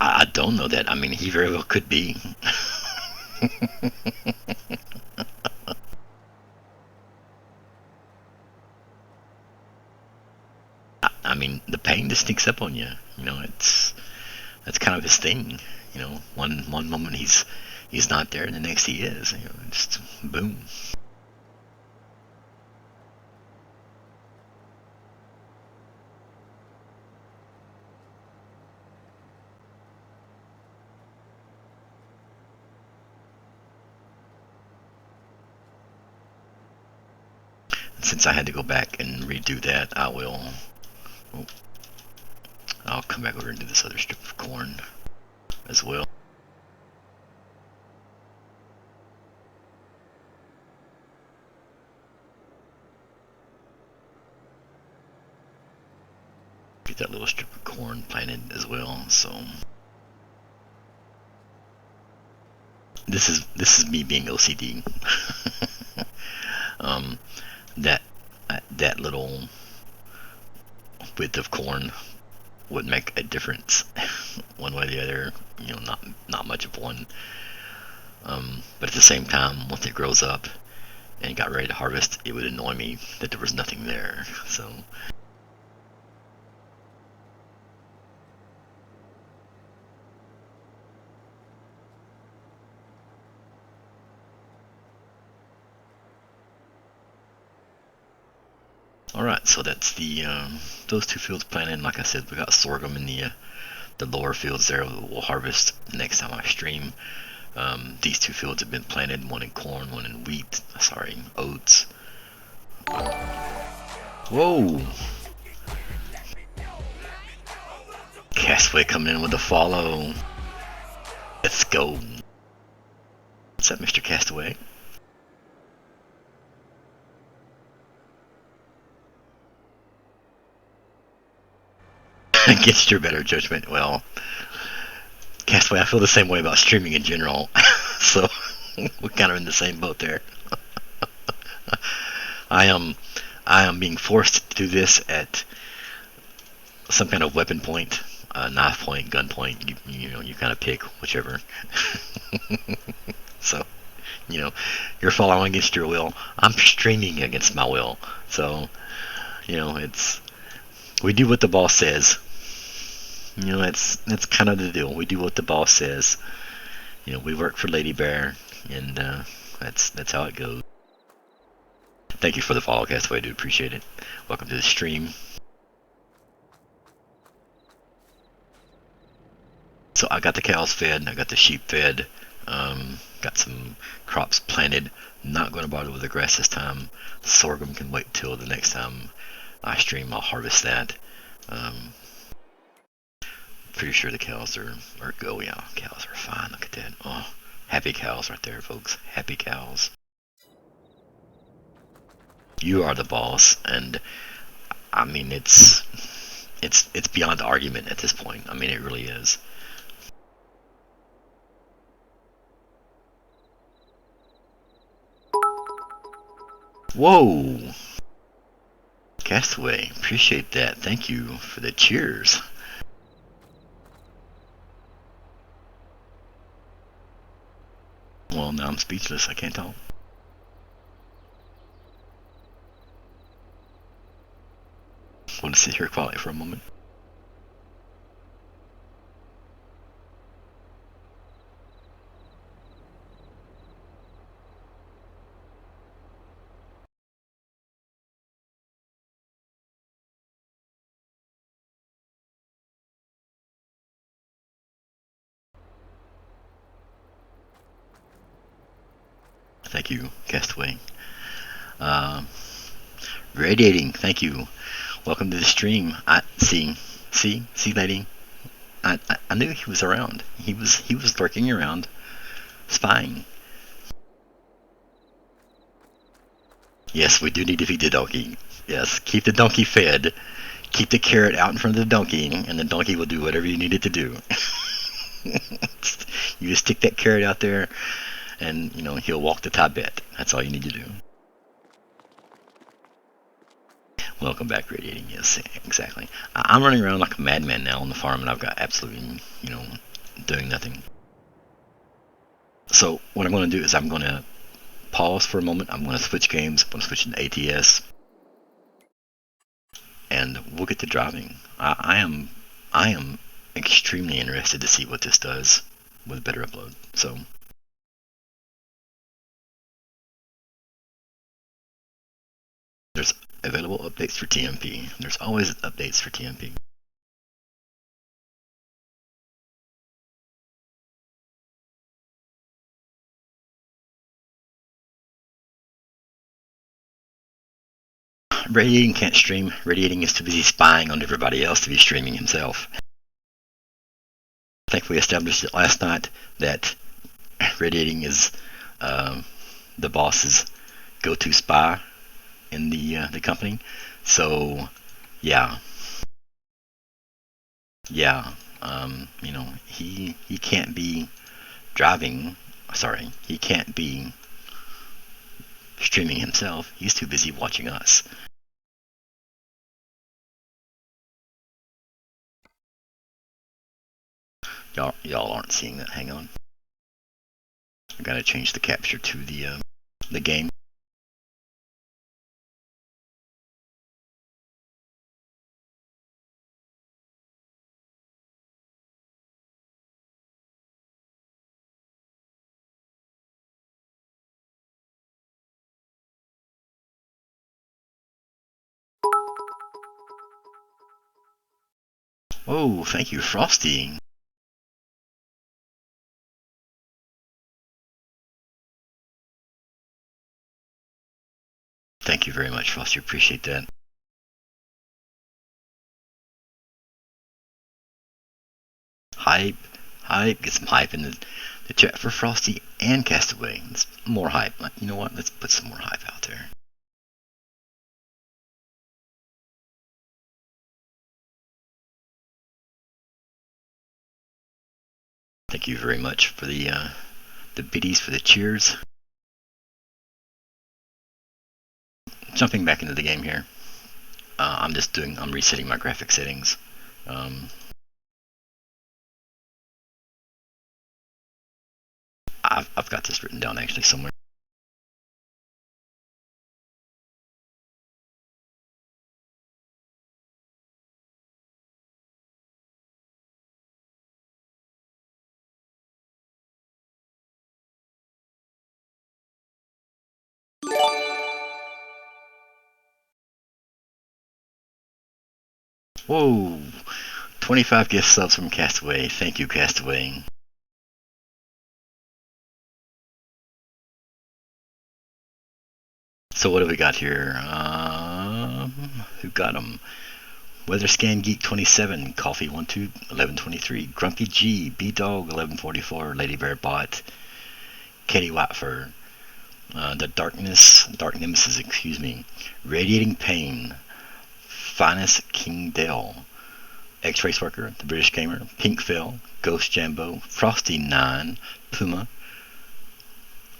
I don't know that. I mean, he very well could be. I mean, the pain just sneaks up on you. You know, that's kind of his thing. You know, one moment he's not there, and the next he is. You know, just boom. Since I had to go back and redo that, I'll come back over and do this other strip of corn as well. Get that little strip of corn planted as well. So this is me being OCD. That little width of corn would make a difference one way or the other. You know, not much of one. But at the same time, once it grows up and got ready to harvest, it would annoy me that there was nothing there. So alright, so that's those two fields planted. Like I said, we got sorghum in the lower fields there. We'll harvest next time I stream. These two fields have been planted, one in corn, one in oats. Whoa! Castaway coming in with a follow. Let's go. What's up, Mr. Castaway? Against your better judgment. Well, Castaway, I feel the same way about streaming in general. So we're kind of in the same boat there. I am being forced to do this at some kind of weapon point, knife point, gun point. You know, you kind of pick whichever. So, you know, you're following against your will. I'm streaming against my will. So, you know, we do what the boss says. You know, that's kind of the deal. We do what the boss says. You know, we work for Lady Bear, and that's how it goes. Thank you for the follow, Castaway. I do appreciate it. Welcome to the stream. So I got the cows fed, I got the sheep fed, got some crops planted. Not going to bother with the grass this time. Sorghum can wait till the next time I stream. I'll harvest that. Pretty sure the cows are go. Yeah, cows are fine. Look at that. Oh, happy cows right there, folks. Happy cows. You are the boss, and I mean it's beyond argument at this point. I mean it really is. Whoa! Castaway, appreciate that. Thank you for the cheers. Well, now I'm speechless. I can't talk. Want to sit here quietly for a moment. Thank you, Castaway. Uh, Radiating. Thank you. Welcome to the stream. See, lady. I knew he was around. He was lurking around, spying. Yes, we do need to feed the donkey. Yes, keep the donkey fed. Keep the carrot out in front of the donkey, and the donkey will do whatever you need it to do. You just stick that carrot out there, and he'll walk the Tibet. That's all you need to do. Welcome back, Radiating. Yes, exactly. I'm running around like a madman now on the farm, and I've got absolutely, doing nothing. So what I'm going to do is I'm going to pause for a moment. I'm going to switch games. I'm going to switch into ATS, and we'll get to driving. I am extremely interested to see what this does with better upload. So there's available updates for TMP. There's always updates for TMP. Radiating can't stream. Radiating is too busy spying on everybody else to be streaming himself. I think we established it last night that Radiating is the boss's go-to spy in the company. So yeah, he can't be driving. Sorry, he can't be streaming himself. He's too busy watching us. Y'all aren't seeing that. Hang on. I gotta change the capture to the game. Oh, thank you, Frosty. Thank you very much, Frosty. Appreciate that. Hype. Get some hype in the chat for Frosty and Castaway. It's more hype. You know what? Let's put some more hype out there. Thank you very much for the biddies, for the cheers. Jumping back into the game here. I'm resetting my graphic settings. I've got this written down actually somewhere. Whoa! 25 gift subs from Castaway. Thank you, Castaway. So what do we got here? Who got them? Weather Scan Geek 27, Coffee 12 1123, Grumpy G, B Dog 1144, Lady Bear Bot, Katie Watford, the Dark Nemesis, excuse me, Radiating Pain, Finest King Dale, X-Race Worker, The British Gamer, Pink Phil, Ghost Jambo, Frosty 9, Puma,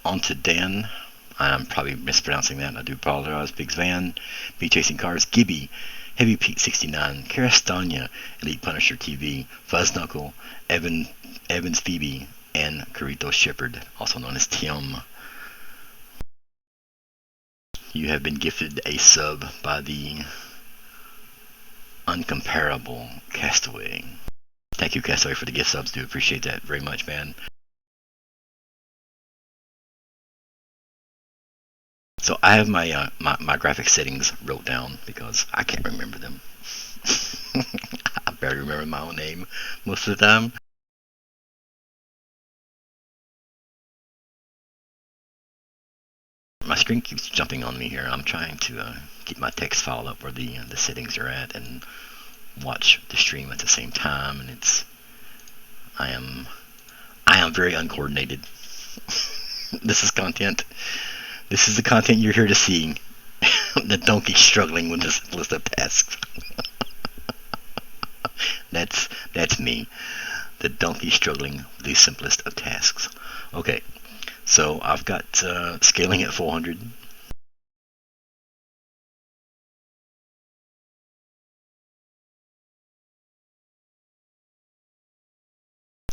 Onto Dan, I'm probably mispronouncing that, I do apologize, Biggs Van, Be Chasing Cars, Gibby, Heavy Pete 69, Karastanya, Elite Punisher TV, Fuzz Knuckle, Evans Phoebe, and Carito Shepherd, also known as Tim. You have been gifted a sub by the uncomparable Castaway. Thank you, Castaway, for the gift subs. Do appreciate that very much, man. So I have my graphic settings wrote down because I can't remember them. I barely remember my own name most of the time. My screen keeps jumping on me here. I'm trying to keep my text file up where the settings are at and watch the stream at the same time. And I am very uncoordinated. This is content. This is the content you're here to see. The donkey struggling with this list of tasks. That's me. The donkey struggling with the simplest of tasks. Okay, so I've got scaling at 400.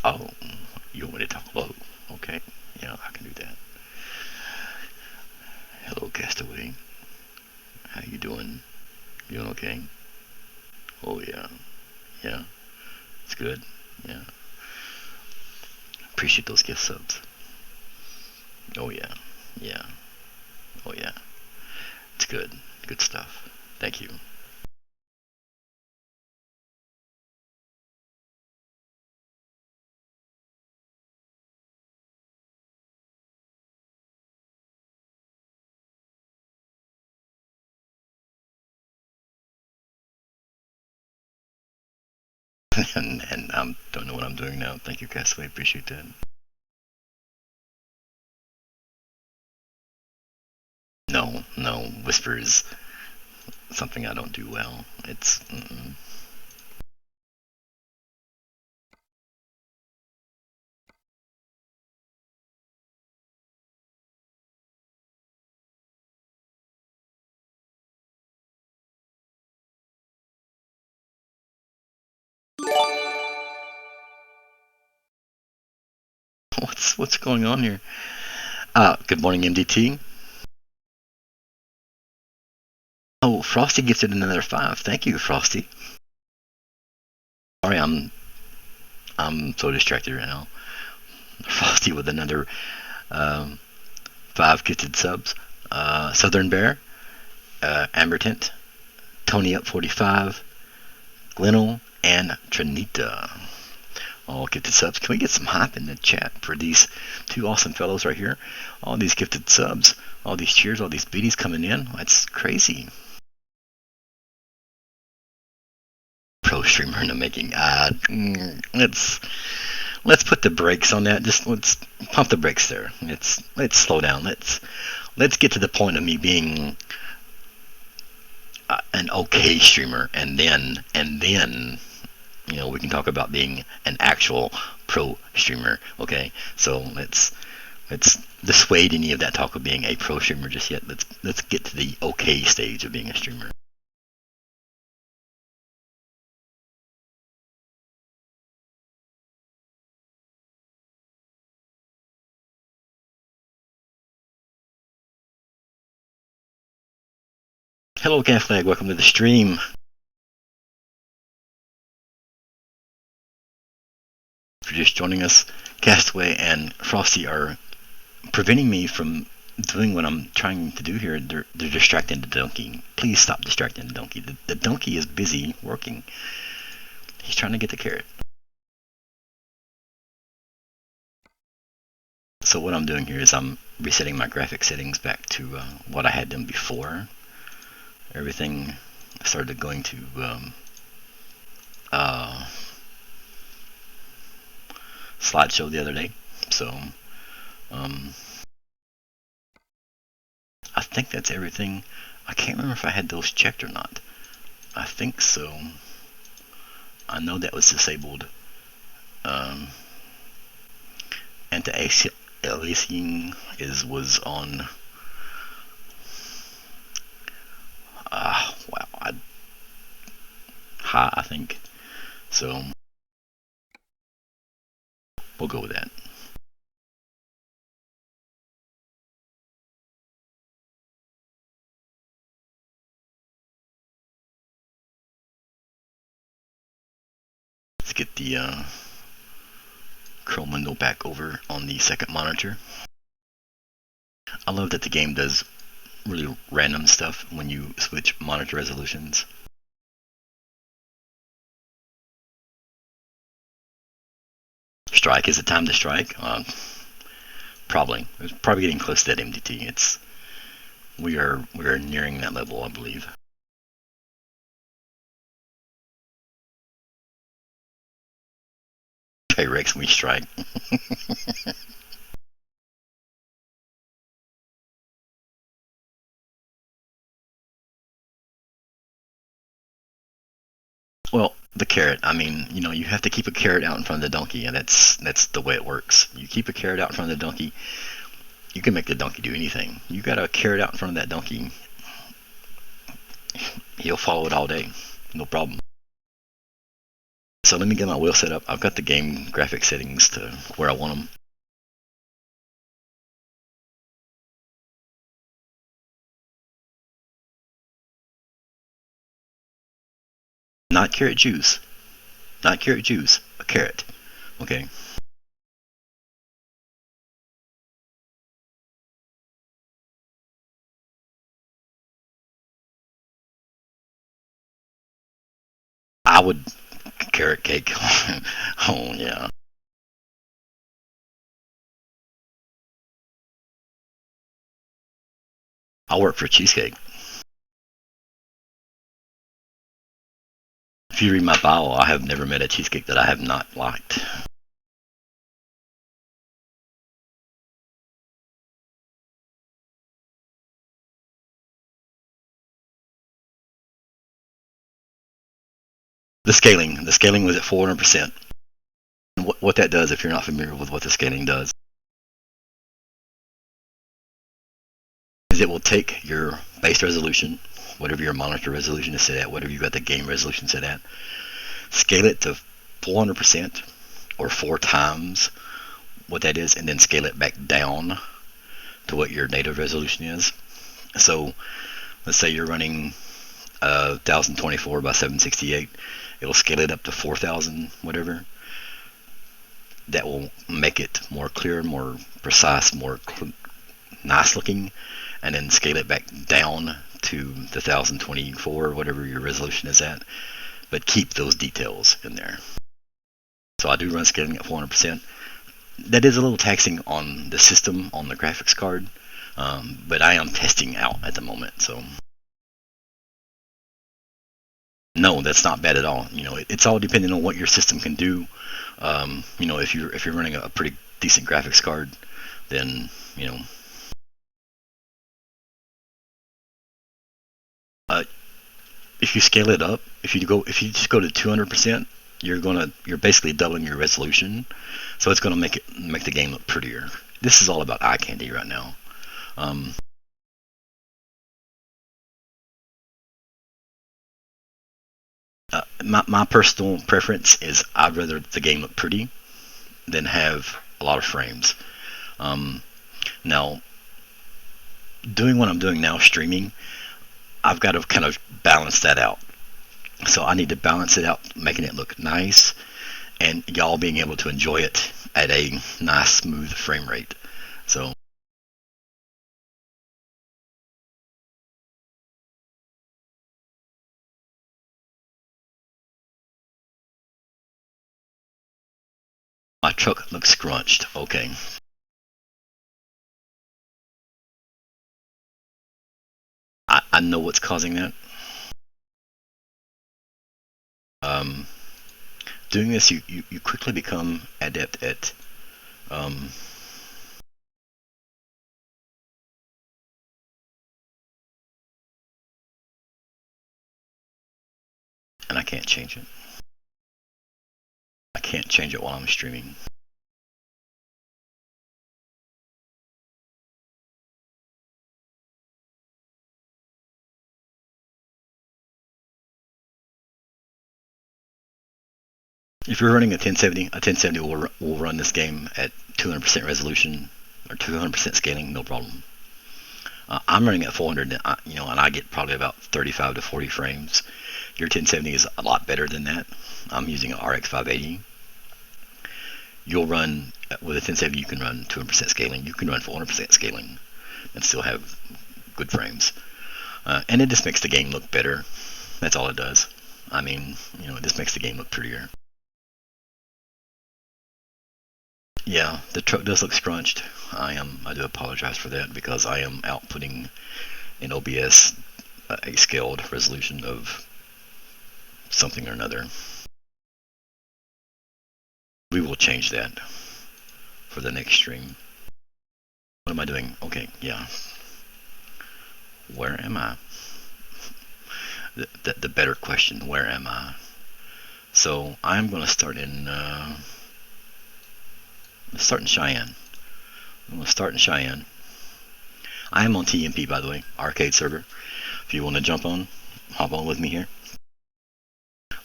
Oh, you want me to talk low? Okay, yeah, I can do that. Hello, Castaway. How you doing? You doing okay? Oh yeah, yeah, it's good. Yeah, appreciate those gift subs. Oh yeah, yeah, oh yeah, it's good. Good stuff. Thank you. And I don't know what I'm doing now. Thank you, Castaway. Appreciate that. No, no, whisper is something I don't do well. It's what's going on here? Good morning, MDT. Oh, Frosty gifted another 5. Thank you, Frosty. Sorry, I'm so distracted right now. Frosty with another 5 gifted subs. Southern Bear, Amber Tint, Tony up 45, Glennell, and Trinita. All gifted subs. Can we get some hype in the chat for these two awesome fellows right here? All these gifted subs, all these cheers, all these biddies coming in. That's crazy. Pro streamer in the making. Let's put the brakes on that. Just let's pump the brakes there. Let's slow down. Let's get to the point of me being an okay streamer, and then we can talk about being an actual pro streamer. Okay, so let's dissuade any of that talk of being a pro streamer just yet. Let's get to the okay stage of being a streamer. Hello, Cat Flag. Welcome to the stream. If you're just joining us, Castaway and Frosty are preventing me from doing what I'm trying to do here. They're distracting the donkey. Please stop distracting the donkey. The donkey is busy working. He's trying to get the carrot. So what I'm doing here is I'm resetting my graphic settings back to what I had them before. Everything started going to slideshow the other day. So I think that's everything. I can't remember if I had those checked or not. I think so. I know that was disabled. Anti-aliasing was on. Wow, high, I think. So we'll go with that. Let's get the Chrome window back over on the second monitor. I love that the game does really random stuff when you switch monitor resolutions. Strike, is it time to strike? Probably. It's probably getting close to that MDT. We are nearing that level, I believe. Okay, Rex, we strike. Well, the carrot. I mean, you have to keep a carrot out in front of the donkey, and that's the way it works. You keep a carrot out in front of the donkey, you can make the donkey do anything. You got a carrot out in front of that donkey, he'll follow it all day, no problem. So let me get my wheel set up. I've got the game graphic settings to where I want them. Not carrot juice. Not carrot juice. A carrot. Okay. I would carrot cake. Oh yeah. I work for cheesecake. If you read my bio, I have never met a cheesecake that I have not liked. The scaling was at 400%. And what that does, if you're not familiar with what the scaling does, is it will take your base resolution, whatever your monitor resolution is set at, whatever you got the game resolution set at, scale it to 400% or 4 times what that is, and then scale it back down to what your native resolution is. So let's say you're running 1024 by 768, it'll scale it up to 4000 whatever. That will make it more clear, more precise, more nice looking, and then scale it back down to the 1024, whatever your resolution is at, but keep those details in there. So I do run scaling at 400%. That is a little taxing on the system, on the graphics card, but I am testing out at the moment, so no, that's not bad at all. It's all depending on what your system can do. If you're running a pretty decent graphics card, then if you scale it up, if you just go to 200%, you're basically doubling your resolution, so it's gonna make the game look prettier. This is all about eye candy right now. My personal preference is I'd rather the game look pretty than have a lot of frames. Now, doing what I'm doing now, streaming, I've got to kind of balance that out. So I need to balance it out, making it look nice, and y'all being able to enjoy it at a nice, smooth frame rate. So my truck looks scrunched. Okay. I know what's causing that. Um, Doing this, you quickly become adept at and I can't change it. I can't change it while I'm streaming. If you're running a 1070 will run this game at 200% resolution or 200% scaling, no problem. I'm running at 400, and I get probably about 35 to 40 frames. Your 1070 is a lot better than that. I'm using an RX 580. You'll run, with a 1070 you can run 200% scaling. You can run 400% scaling and still have good frames. And it just makes the game look better. That's all it does. I mean, it just makes the game look prettier. Yeah, the truck does look scrunched. I do apologize for that because I am outputting in OBS a scaled resolution of something or another. We will change that for the next stream. What am I doing? Okay, yeah. Where am I? The better question, where am I? So I'm going to start in Cheyenne. I'm going to start in Cheyenne. I am on TMP, by the way, arcade server. If you want to hop on with me here.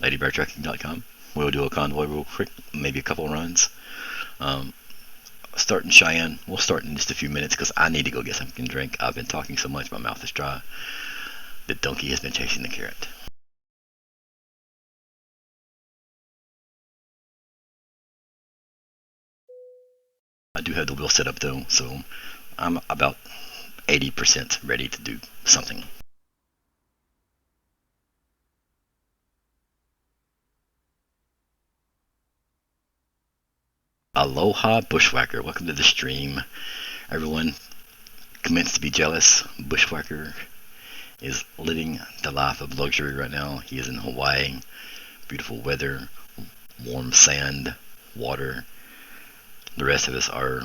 LadyBearTracking.com. We'll do a convoy real quick, maybe a couple runs. Start in Cheyenne. We'll start in just a few minutes because I need to go get something to drink. I've been talking so much, my mouth is dry. The donkey has been chasing the carrot. I do have the wheel set up though, so I'm about 80% ready to do something. Aloha Bushwhacker, welcome to the stream. Everyone commence to be jealous. Bushwhacker is living the life of luxury right now. He is in Hawaii. Beautiful weather, warm sand, water. The rest of us are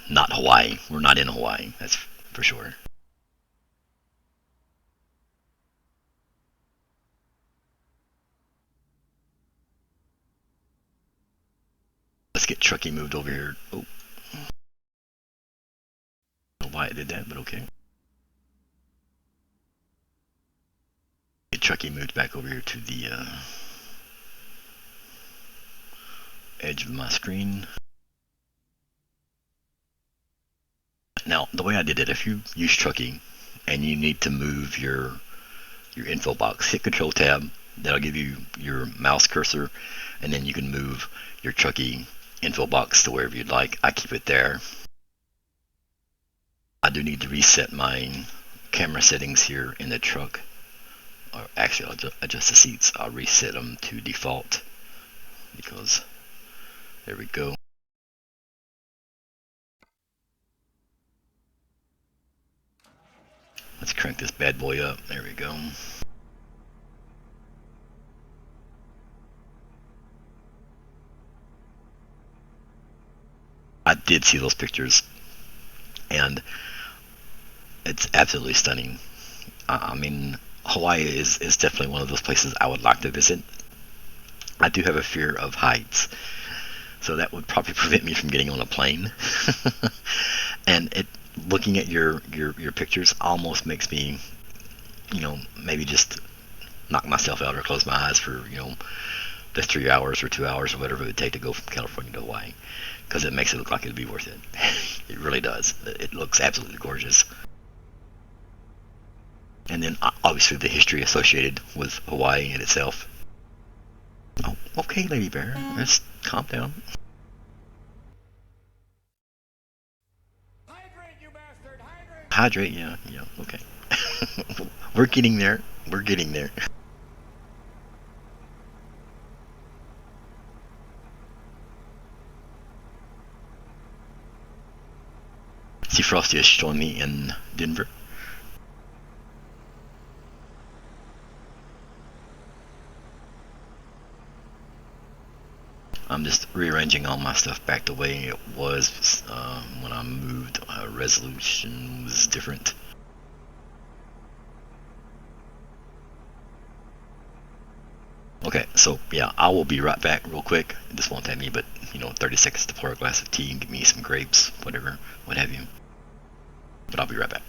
not Hawaii. We're not in Hawaii, that's for sure. Let's get Truckee moved over here. Oh. I don't know why it did that, but okay. Get Truckee moved back over here to the edge of my screen. Now, the way I did it, if you use Truckee and you need to move your info box, hit Control Tab. That'll give you your mouse cursor, and then you can move your Truckee info box to wherever you'd like. I keep it there. I do need to reset my camera settings here in the truck. Or actually, I'll adjust the seats. I'll reset them to default because there we go. Let's crank this bad boy up. There we go. I did see those pictures, and it's absolutely stunning. I mean, Hawaii is definitely one of those places I would like to visit. I do have a fear of heights, so that would probably prevent me from getting on a plane. And looking at your pictures almost makes me, maybe just knock myself out or close my eyes for, the 3 hours or 2 hours or whatever it would take to go from California to Hawaii, because it makes it look like it'd be worth it. It really does. It looks absolutely gorgeous. And then obviously the history associated with Hawaii in itself. Oh, okay, Lady Bear, let's calm down.
Hydrate, you bastard!
Hydrate, yeah, okay. We're getting there. We're getting there. See, Frosty is showing me in Denver. I'm just rearranging all my stuff back the way it was when I moved. Resolution was different. Okay, so yeah, I will be right back real quick. This won't take me but 30 seconds to pour a glass of tea and get me some grapes, whatever, what have you. But I'll be right back.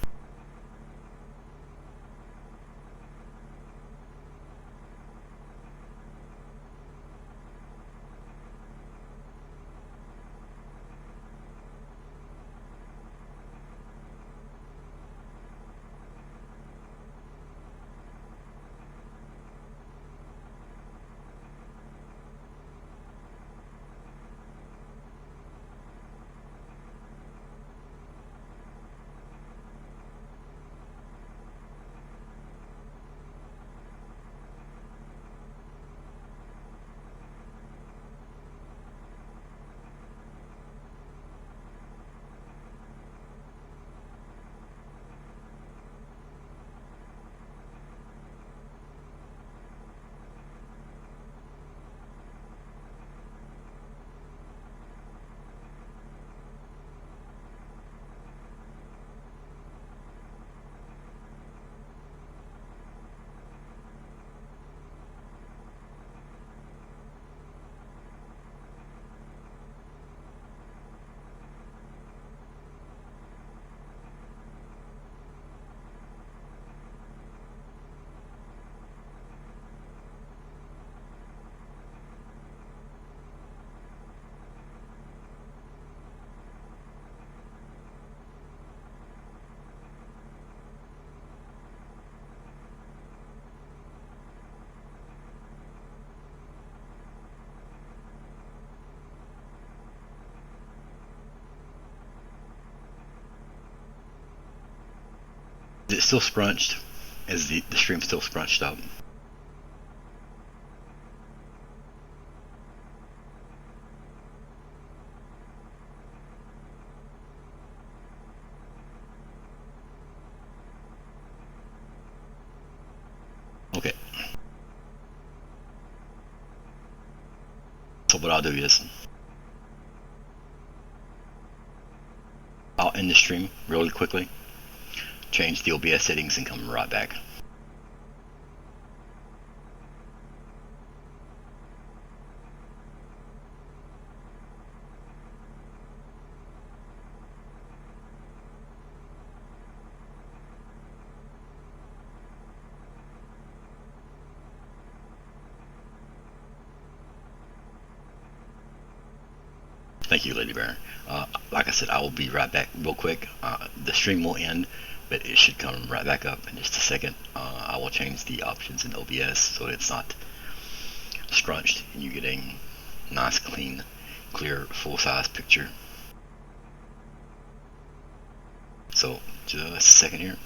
Is it still scrunched? Is the stream still scrunched up? Okay. So what I'll do is I'll end the stream really quickly, change the OBS settings, and come right back. Thank you, Lady Bear. Like I said, I will be right back real quick. The stream will end, but it should come right back up in just a second. I will change the options in OBS so that it's not scrunched and you get a nice, clean, clear, full-size picture. So, just a second here.